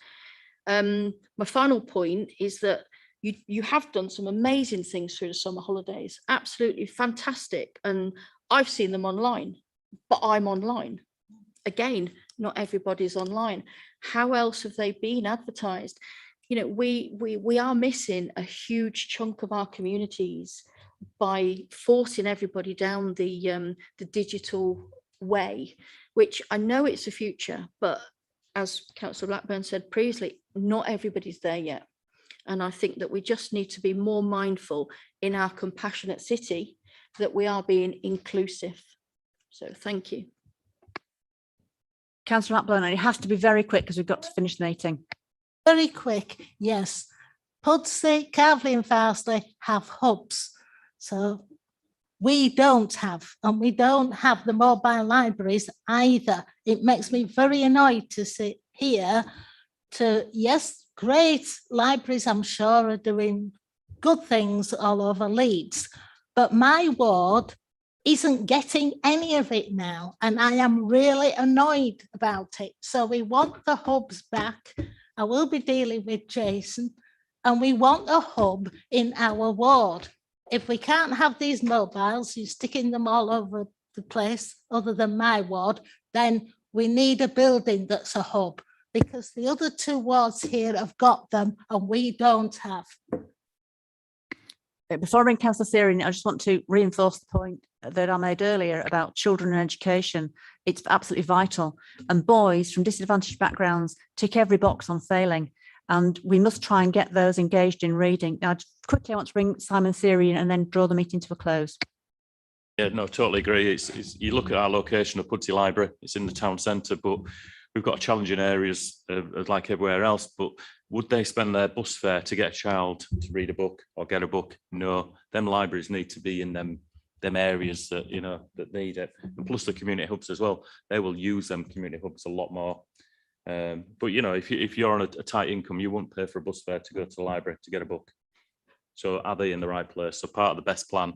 My final point is that you have done some amazing things through the summer holidays, absolutely fantastic. And I've seen them online, but I'm online. Again, not everybody's online. How else have they been advertised? You know, we are missing a huge chunk of our communities by forcing everybody down the digital way, which I know it's the future, but as Councillor Blackburn said previously, not everybody's there yet. And I think that we just need to be more mindful in our compassionate city that we are being inclusive. So thank you. Councillor Blackburn, and it has to be very quick because we've got to finish the meeting. Very quick, yes. Pudsey, Carvely and Farsley have hubs. So we don't have, and we don't have the mobile libraries either. It makes me very annoyed to sit here to, yes, great libraries, I'm sure, are doing good things all over Leeds, but my ward isn't getting any of it now, and I am really annoyed about it. So we want the hubs back. I will be dealing with Jason, and we want a hub in our ward. If we can't have these mobiles, you're sticking them all over the place other than my ward, then we need a building that's a hub, because the other two wards here have got them and we don't have. Before I bring Councillor Seary in, I just want to reinforce the point that I made earlier about children and education. It's absolutely vital. And boys from disadvantaged backgrounds tick every box on failing. And we must try and get those engaged in reading. Now, quickly, I want to bring Simon Seary in and then draw the meeting to a close. Yeah, no, totally agree. You look at our location of Pudsey Library, it's in the town centre, but we've got challenging areas like everywhere else. But would they spend their bus fare to get a child to read a book or get a book? No, them libraries need to be in them areas that, you know, that need it. And plus the community hubs as well. They will use them community hubs a lot more. But you know, if you're on a tight income, you wouldn't pay for a bus fare to go to the library to get a book. So are they in the right place? So part of the best plan,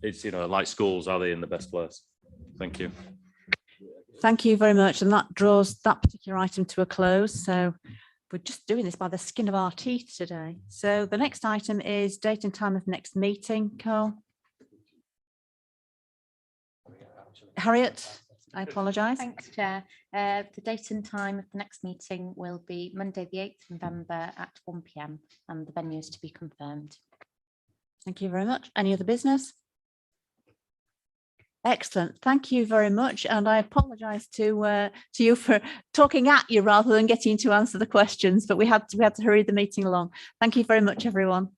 it's, you know, like schools, are they in the best place? Thank you. Thank you very much. And that draws that particular item to a close. So we're just doing this by the skin of our teeth today. So the next item is date and time of next meeting. Carl. Harriet, I apologise. Thanks, Chair. The date and time of the next meeting will be Monday, the 8th of November at 1 p.m. and the venue is to be confirmed. Thank you very much. Any other business? Excellent. Thank you very much. And I apologise to you for talking at you rather than getting to answer the questions, but we had to hurry the meeting along. Thank you very much, everyone.